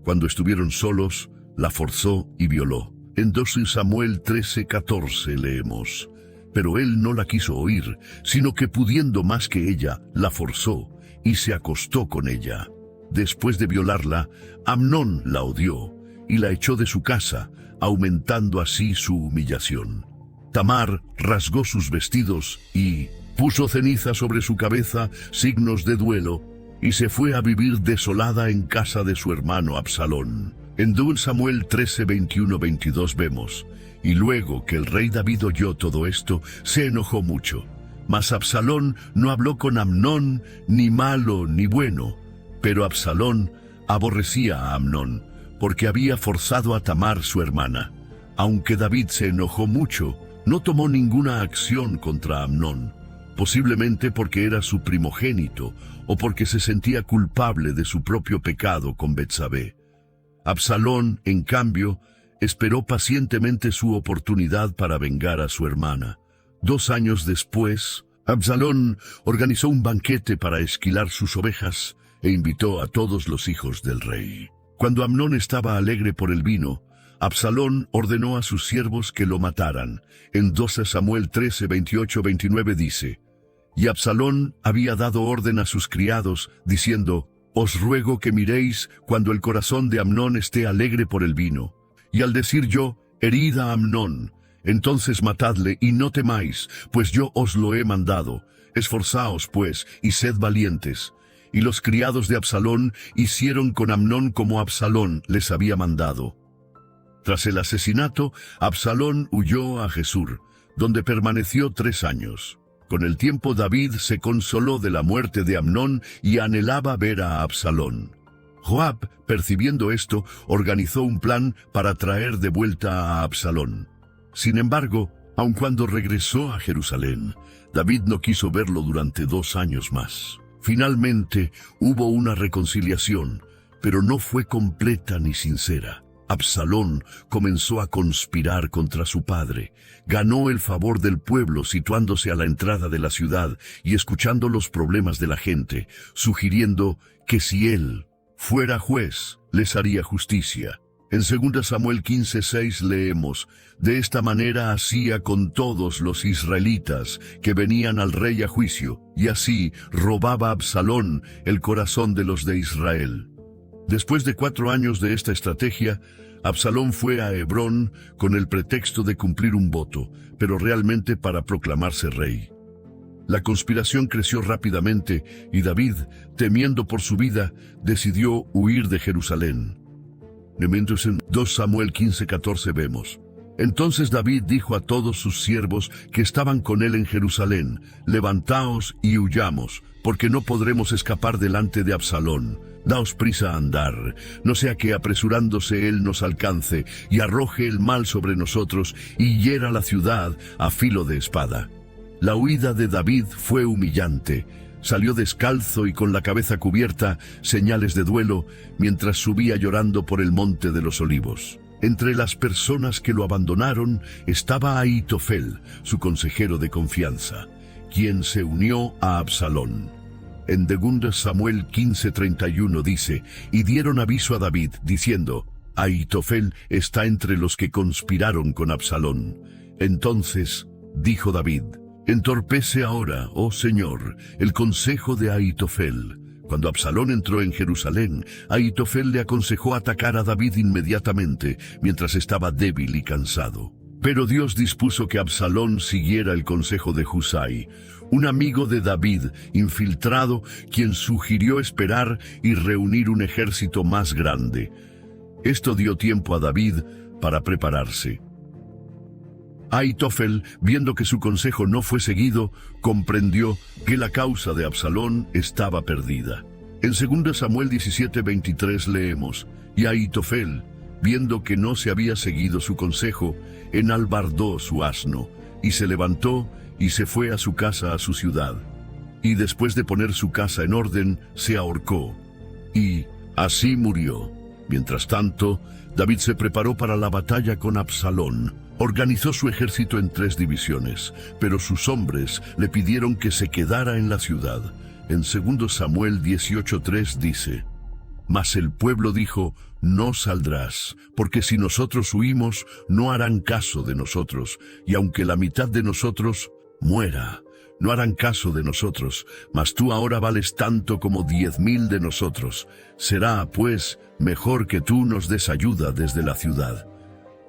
Cuando estuvieron solos, la forzó y violó. En 2 Samuel 13:14 leemos: Pero él no la quiso oír, sino que pudiendo más que ella, la forzó y se acostó con ella. Después de violarla, Amnón la odió y la echó de su casa, aumentando así su humillación. Tamar rasgó sus vestidos y puso ceniza sobre su cabeza, signos de duelo, y se fue a vivir desolada en casa de su hermano Absalón. En 2 Samuel 13, 21, 22 vemos: Y luego que el rey David oyó todo esto, se enojó mucho. Mas Absalón no habló con Amnón, ni malo ni bueno. Pero Absalón aborrecía a Amnón, porque había forzado a Tamar su hermana. Aunque David se enojó mucho, no tomó ninguna acción contra Amnón, posiblemente porque era su primogénito, o porque se sentía culpable de su propio pecado con Betsabé. Absalón, en cambio, esperó pacientemente su oportunidad para vengar a su hermana. 2 años después, Absalón organizó un banquete para esquilar sus ovejas e invitó a todos los hijos del rey. Cuando Amnón estaba alegre por el vino, Absalón ordenó a sus siervos que lo mataran. En 2 Samuel 13, 28, 29 dice: Y Absalón había dado orden a sus criados, diciendo: Os ruego que miréis cuando el corazón de Amnón esté alegre por el vino. Y al decir yo: Herid a Amnón, entonces matadle y no temáis, pues yo os lo he mandado. Esforzaos, pues, y sed valientes. Y los criados de Absalón hicieron con Amnón como Absalón les había mandado. Tras el asesinato, Absalón huyó a Gesur, donde permaneció 3 años. Con el tiempo David se consoló de la muerte de Amnón y anhelaba ver a Absalón. Joab, percibiendo esto, organizó un plan para traer de vuelta a Absalón. Sin embargo, aun cuando regresó a Jerusalén, David no quiso verlo durante 2 años más. Finalmente hubo una reconciliación, pero no fue completa ni sincera. Absalón comenzó a conspirar contra su padre. Ganó el favor del pueblo situándose a la entrada de la ciudad y escuchando los problemas de la gente, sugiriendo que si él fuera juez, les haría justicia. En 2 Samuel 15:6 leemos: De esta manera hacía con todos los israelitas que venían al rey a juicio, y así robaba Absalón el corazón de los de Israel. Después de 4 años de esta estrategia, Absalón fue a Hebrón con el pretexto de cumplir un voto, pero realmente para proclamarse rey. La conspiración creció rápidamente y David, temiendo por su vida, decidió huir de Jerusalén. Mientras en 2 Samuel 15:14 vemos: Entonces David dijo a todos sus siervos que estaban con él en Jerusalén: Levantaos y huyamos, porque no podremos escapar delante de Absalón. Daos prisa a andar, no sea que apresurándose él nos alcance y arroje el mal sobre nosotros y hiera la ciudad a filo de espada. La huida de David fue humillante. Salió descalzo y con la cabeza cubierta, señales de duelo, mientras subía llorando por el monte de los olivos. Entre las personas que lo abandonaron estaba Ahitofel, su consejero de confianza, quien se unió a Absalón. En 2 Samuel 15:31 dice, y dieron aviso a David, diciendo, Ahitofel está entre los que conspiraron con Absalón. Entonces dijo David, entorpece ahora, oh Señor, el consejo de Ahitofel. Cuando Absalón entró en Jerusalén, Ahitofel le aconsejó atacar a David inmediatamente, mientras estaba débil y cansado. Pero Dios dispuso que Absalón siguiera el consejo de Husai, un amigo de David, infiltrado, quien sugirió esperar y reunir un ejército más grande. Esto dio tiempo a David para prepararse. Ahitofel, viendo que su consejo no fue seguido, comprendió que la causa de Absalón estaba perdida. En 2 Samuel 17:23 leemos, y Ahitofel, viendo que no se había seguido su consejo, enalbardó su asno, y se levantó y se fue a su casa, a su ciudad. Y después de poner su casa en orden, se ahorcó, y así murió. Mientras tanto, David se preparó para la batalla con Absalón. Organizó su ejército en 3 divisiones, pero sus hombres le pidieron que se quedara en la ciudad. En 2 Samuel 18:3 dice, mas el pueblo dijo, no saldrás, porque si nosotros huimos, no harán caso de nosotros, y aunque la mitad de nosotros muera, no harán caso de nosotros, mas tú ahora vales tanto como 10,000 de nosotros. Será, pues, mejor que tú nos des ayuda desde la ciudad.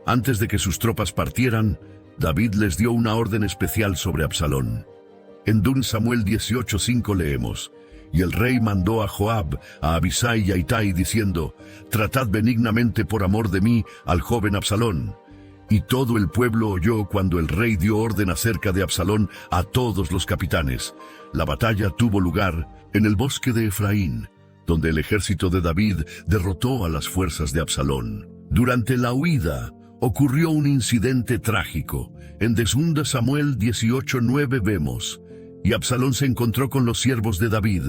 Antes de que sus tropas partieran, David les dio una orden especial sobre Absalón. En 2 Samuel 18:5 leemos, y el rey mandó a Joab, a Abisai y a Itai, diciendo, tratad benignamente por amor de mí al joven Absalón. Y todo el pueblo oyó cuando el rey dio orden acerca de Absalón a todos los capitanes. La batalla tuvo lugar en el bosque de Efraín, donde el ejército de David derrotó a las fuerzas de Absalón. Durante la huida, ocurrió un incidente trágico. En 2 Samuel 18:9 vemos, y Absalón se encontró con los siervos de David,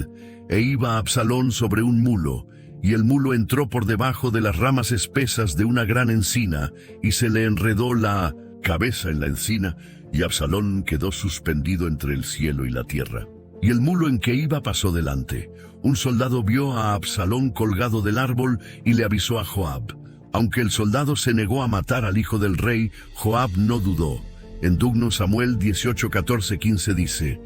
e iba Absalón sobre un mulo, y el mulo entró por debajo de las ramas espesas de una gran encina, y se le enredó la cabeza en la encina, y Absalón quedó suspendido entre el cielo y la tierra. Y el mulo en que iba pasó delante. Un soldado vio a Absalón colgado del árbol y le avisó a Joab. Aunque el soldado se negó a matar al hijo del rey, Joab no dudó. En 2 Samuel 18:14-15 dice,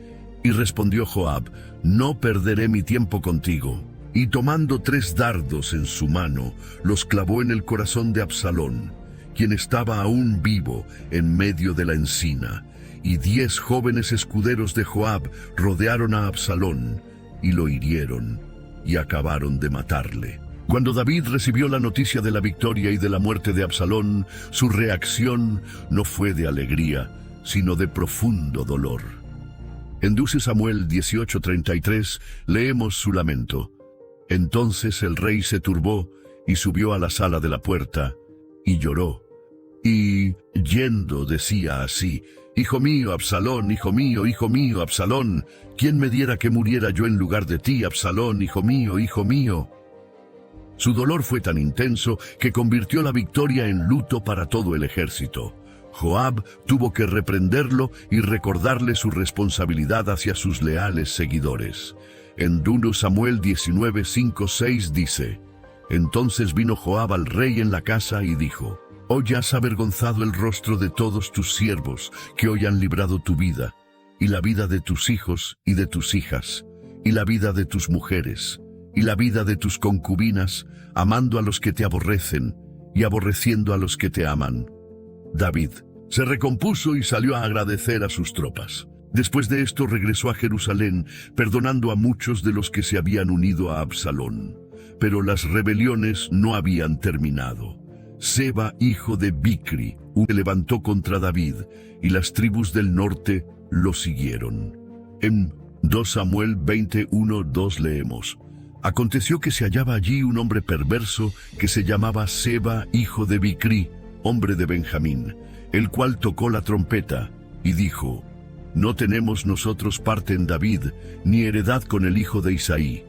y respondió Joab, no perderé mi tiempo contigo. Y tomando 3 dardos en su mano, los clavó en el corazón de Absalón, quien estaba aún vivo en medio de la encina. Y 10 jóvenes escuderos de Joab rodearon a Absalón, y lo hirieron, y acabaron de matarle. Cuando David recibió la noticia de la victoria y de la muerte de Absalón, su reacción no fue de alegría, sino de profundo dolor. En 2 Samuel 18:33 leemos su lamento. Entonces el rey se turbó y subió a la sala de la puerta y lloró. Y yendo decía así, hijo mío, Absalón, hijo mío, Absalón, ¿quién me diera que muriera yo en lugar de ti, Absalón, hijo mío, hijo mío? Su dolor fue tan intenso que convirtió la victoria en luto para todo el ejército. Joab tuvo que reprenderlo y recordarle su responsabilidad hacia sus leales seguidores. En 2 Samuel 19:5-6 dice, entonces vino Joab al rey en la casa y dijo, hoy has avergonzado el rostro de todos tus siervos que hoy han librado tu vida, y la vida de tus hijos y de tus hijas, y la vida de tus mujeres, y la vida de tus concubinas, amando a los que te aborrecen y aborreciendo a los que te aman. David se recompuso y salió a agradecer a sus tropas. Después de esto regresó a Jerusalén, perdonando a muchos de los que se habían unido a Absalón. Pero las rebeliones no habían terminado. Seba, hijo de Bicri, se levantó contra David, y las tribus del norte lo siguieron. En 2 Samuel 21:2 leemos, aconteció que se hallaba allí un hombre perverso que se llamaba Seba, hijo de Bicri, hombre de Benjamín, el cual tocó la trompeta y dijo, no tenemos nosotros parte en David, ni heredad con el hijo de Isaí.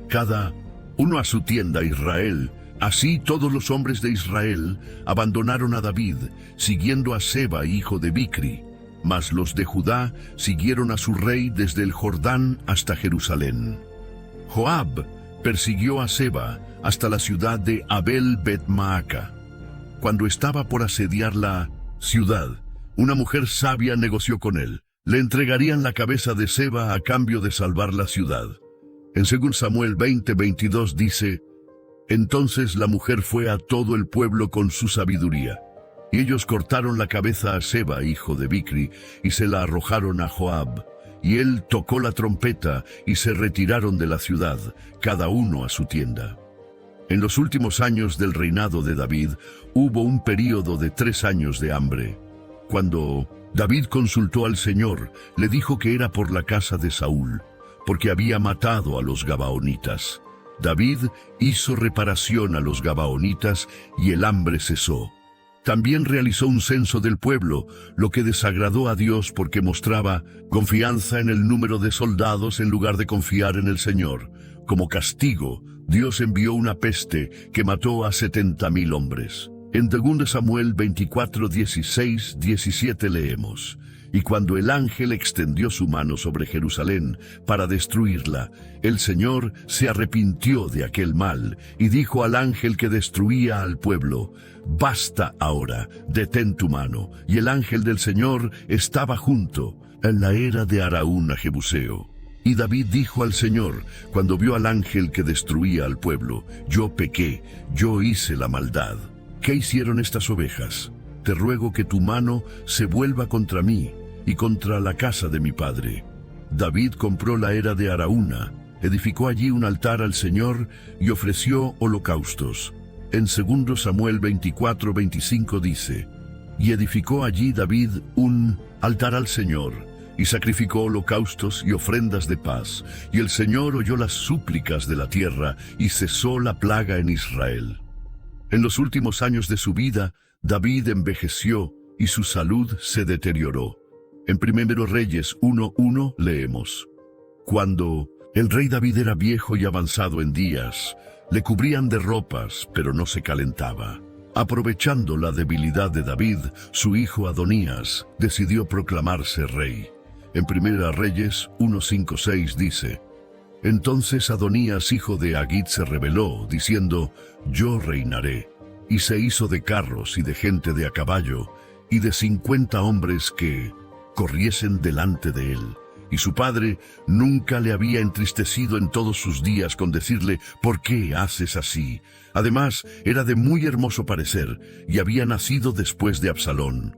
Cada uno a su tienda, Israel. Así todos los hombres de Israel abandonaron a David, siguiendo a Seba, hijo de Bicri. Mas los de Judá siguieron a su rey desde el Jordán hasta Jerusalén. Joab persiguió a Seba hasta la ciudad de Abel Bet-Maaca. Cuando estaba por asediar la ciudad, una mujer sabia negoció con él. Le entregarían la cabeza de Seba a cambio de salvar la ciudad. En 2 Samuel 20:22 dice: entonces la mujer fue a todo el pueblo con su sabiduría, y ellos cortaron la cabeza a Seba, hijo de Bicri, y se la arrojaron a Joab. Y él tocó la trompeta, y se retiraron de la ciudad, cada uno a su tienda. En los últimos años del reinado de David, hubo un período de 3 años de hambre. Cuando David consultó al Señor, le dijo que era por la casa de Saúl, porque había matado a los gabaonitas. David hizo reparación a los gabaonitas y el hambre cesó. También realizó un censo del pueblo, lo que desagradó a Dios porque mostraba confianza en el número de soldados en lugar de confiar en el Señor. Como castigo, Dios envió una peste que mató a 70,000 hombres. En 2 Samuel 24:16-17 leemos: y cuando el ángel extendió su mano sobre Jerusalén para destruirla, el Señor se arrepintió de aquel mal y dijo al ángel que destruía al pueblo: basta ahora, detén tu mano. Y el ángel del Señor estaba junto, en la era de Araúna Jebuseo. Y David dijo al Señor, cuando vio al ángel que destruía al pueblo: yo pequé, yo hice la maldad. ¿Qué hicieron estas ovejas? Te ruego que tu mano se vuelva contra mí y contra la casa de mi padre. David compró la era de Araúna, edificó allí un altar al Señor y ofreció holocaustos. En 2 Samuel 24:25 dice: y edificó allí David un altar al Señor, y sacrificó holocaustos y ofrendas de paz, y el Señor oyó las súplicas de la tierra, y cesó la plaga en Israel. En los últimos años de su vida, David envejeció y su salud se deterioró. En 1 Reyes 1:1 leemos: cuando el rey David era viejo y avanzado en días, le cubrían de ropas, pero no se calentaba. Aprovechando la debilidad de David, su hijo Adonías decidió proclamarse rey. En 1 Reyes 1:5-6 dice: entonces Adonías, hijo de Agit, se rebeló, diciendo: yo reinaré. Y se hizo de carros y de gente de a caballo, y de 50 hombres que corriesen delante de él. Y su padre nunca le había entristecido en todos sus días con decirle: ¿por qué haces así? Además, era de muy hermoso parecer, y había nacido después de Absalón.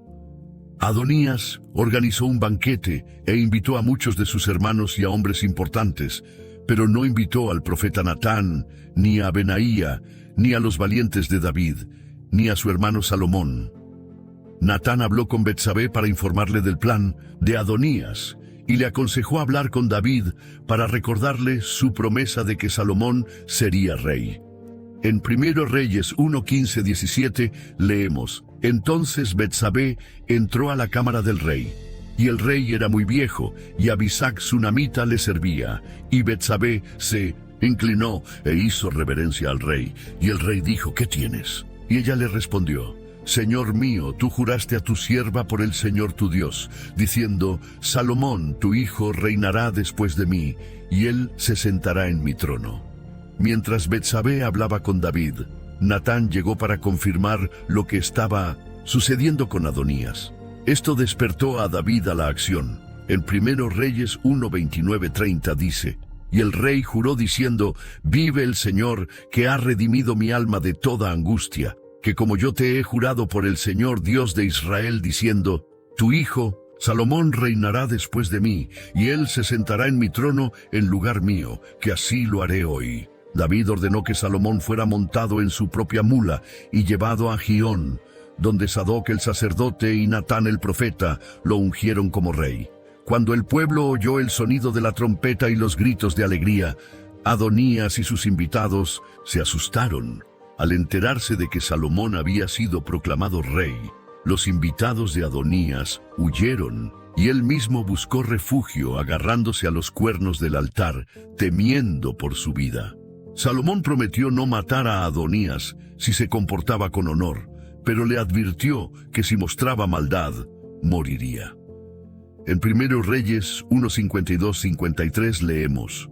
Adonías organizó un banquete e invitó a muchos de sus hermanos y a hombres importantes, pero no invitó al profeta Natán, ni a Benaía, ni a los valientes de David, ni a su hermano Salomón. Natán habló con Betsabé para informarle del plan de Adonías, y le aconsejó hablar con David para recordarle su promesa de que Salomón sería rey. En 1 Reyes 1:15-17 leemos: entonces Betsabé entró a la cámara del rey, y el rey era muy viejo, y Abisac sunamita le servía, y Betsabé se inclinó e hizo reverencia al rey, y el rey dijo: ¿qué tienes? Y ella le respondió: Señor mío, tú juraste a tu sierva por el Señor tu Dios, diciendo: Salomón, tu hijo, reinará después de mí, y él se sentará en mi trono. Mientras Betsabé hablaba con David, Natán llegó para confirmar lo que estaba sucediendo con Adonías. Esto despertó a David a la acción. En 1 Reyes 1:29-30 dice: y el rey juró diciendo: vive el Señor, que ha redimido mi alma de toda angustia, que como yo te he jurado por el Señor Dios de Israel, diciendo: tu hijo Salomón reinará después de mí, y él se sentará en mi trono en lugar mío, que así lo haré hoy. David ordenó que Salomón fuera montado en su propia mula y llevado a Gión, donde Sadoc el sacerdote y Natán el profeta lo ungieron como rey. Cuando el pueblo oyó el sonido de la trompeta y los gritos de alegría, Adonías y sus invitados se asustaron. Al enterarse de que Salomón había sido proclamado rey, los invitados de Adonías huyeron, y él mismo buscó refugio agarrándose a los cuernos del altar, temiendo por su vida. Salomón prometió no matar a Adonías si se comportaba con honor, pero le advirtió que si mostraba maldad, moriría. En 1 Reyes 1:52-53 leemos: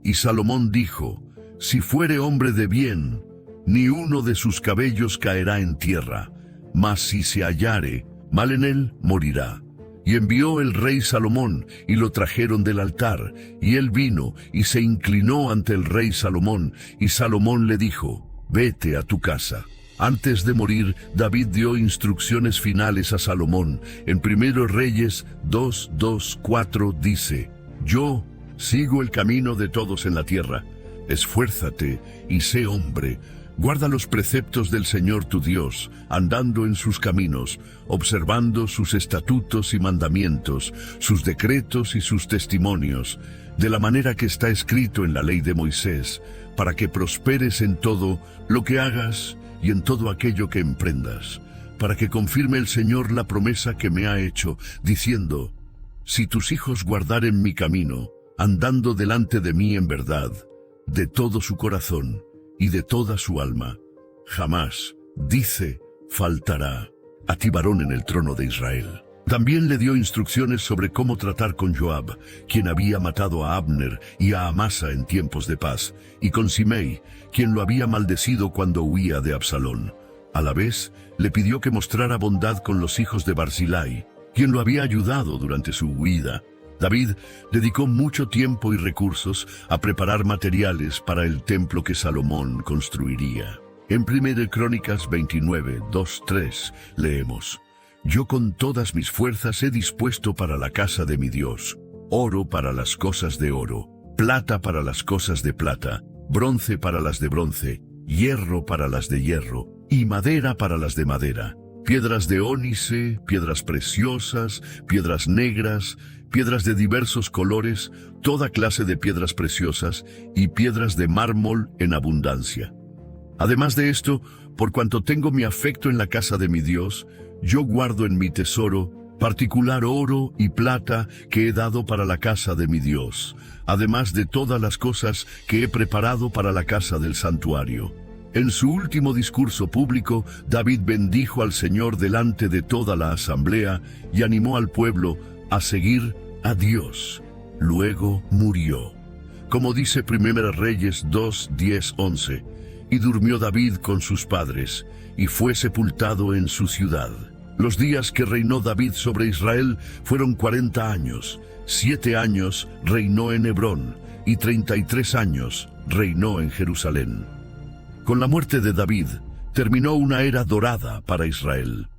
Y Salomón dijo: si fuere hombre de bien, ni uno de sus cabellos caerá en tierra, mas si se hallare mal en él, morirá. Y envió el rey Salomón, y lo trajeron del altar, y él vino, y se inclinó ante el rey Salomón, y Salomón le dijo: vete a tu casa. Antes de morir, David dio instrucciones finales a Salomón. En 1 Reyes 2:4 dice: yo sigo el camino de todos en la tierra. Esfuérzate y sé hombre. Guarda los preceptos del Señor tu Dios, andando en sus caminos, observando sus estatutos y mandamientos, sus decretos y sus testimonios, de la manera que está escrito en la ley de Moisés, para que prosperes en todo lo que hagas y en todo aquello que emprendas, para que confirme el Señor la promesa que me ha hecho, diciendo: si tus hijos guardaren mi camino, andando delante de mí en verdad, de todo su corazón y de toda su alma, jamás, dice, faltará a ti varón en el trono de Israel. También le dio instrucciones sobre cómo tratar con Joab, quien había matado a Abner y a Amasa en tiempos de paz, y con Simei, quien lo había maldecido cuando huía de Absalón. A la vez, le pidió que mostrara bondad con los hijos de Barzillai, quien lo había ayudado durante su huida. David dedicó mucho tiempo y recursos a preparar materiales para el templo que Salomón construiría. En 1 Crónicas 29:2-3 leemos: yo con todas mis fuerzas he dispuesto para la casa de mi Dios oro para las cosas de oro, plata para las cosas de plata, bronce para las de bronce, hierro para las de hierro, y madera para las de madera, piedras de ónice, piedras preciosas, piedras negras, piedras de diversos colores, toda clase de piedras preciosas y piedras de mármol en abundancia. Además de esto, por cuanto tengo mi afecto en la casa de mi Dios, yo guardo en mi tesoro particular oro y plata que he dado para la casa de mi Dios, además de todas las cosas que he preparado para la casa del santuario. En su último discurso público, David bendijo al Señor delante de toda la asamblea y animó al pueblo a seguir a Dios. Luego murió. Como dice 1 Reyes 2:10-11, y durmió David con sus padres, y fue sepultado en su ciudad. Los días que reinó David sobre Israel fueron 40 años. 7 años reinó en Hebrón, y 33 años reinó en Jerusalén. Con la muerte de David, terminó una era dorada para Israel.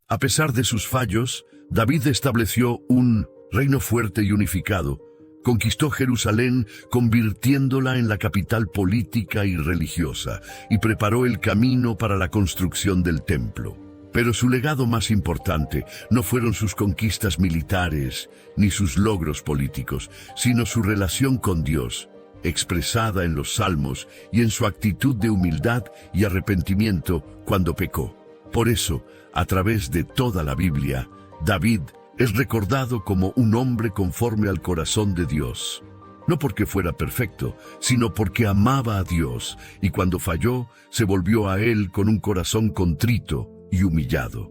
A pesar de sus fallos, David estableció un reino fuerte y unificado. Conquistó Jerusalén, convirtiéndola en la capital política y religiosa, y preparó el camino para la construcción del templo. Pero su legado más importante no fueron sus conquistas militares ni sus logros políticos, sino su relación con Dios, expresada en los Salmos y en su actitud de humildad y arrepentimiento cuando pecó. Por eso, a través de toda la Biblia, David es recordado como un hombre conforme al corazón de Dios. No porque fuera perfecto, sino porque amaba a Dios, y cuando falló, se volvió a Él con un corazón contrito y humillado.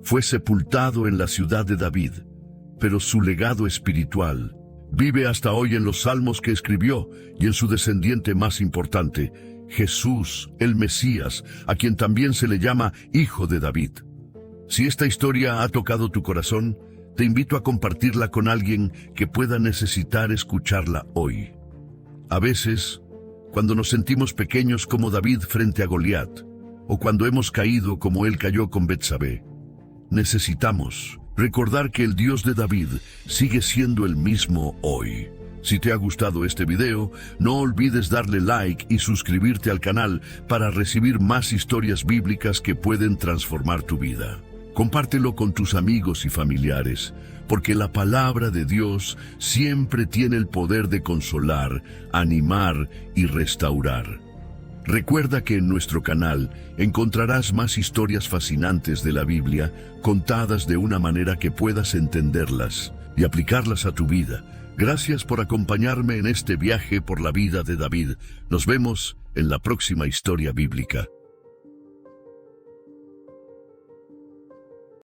Fue sepultado en la ciudad de David, pero su legado espiritual vive hasta hoy en los salmos que escribió y en su descendiente más importante, Jesús, el Mesías, a quien también se le llama Hijo de David. Si esta historia ha tocado tu corazón, te invito a compartirla con alguien que pueda necesitar escucharla hoy. A veces, cuando nos sentimos pequeños como David frente a Goliat, o cuando hemos caído como él cayó con Betsabé, necesitamos recordar que el Dios de David sigue siendo el mismo hoy. Si te ha gustado este video, no olvides darle like y suscribirte al canal para recibir más historias bíblicas que pueden transformar tu vida. Compártelo con tus amigos y familiares, porque la palabra de Dios siempre tiene el poder de consolar, animar y restaurar. Recuerda que en nuestro canal encontrarás más historias fascinantes de la Biblia, contadas de una manera que puedas entenderlas y aplicarlas a tu vida. Gracias por acompañarme en este viaje por la vida de David. Nos vemos en la próxima historia bíblica.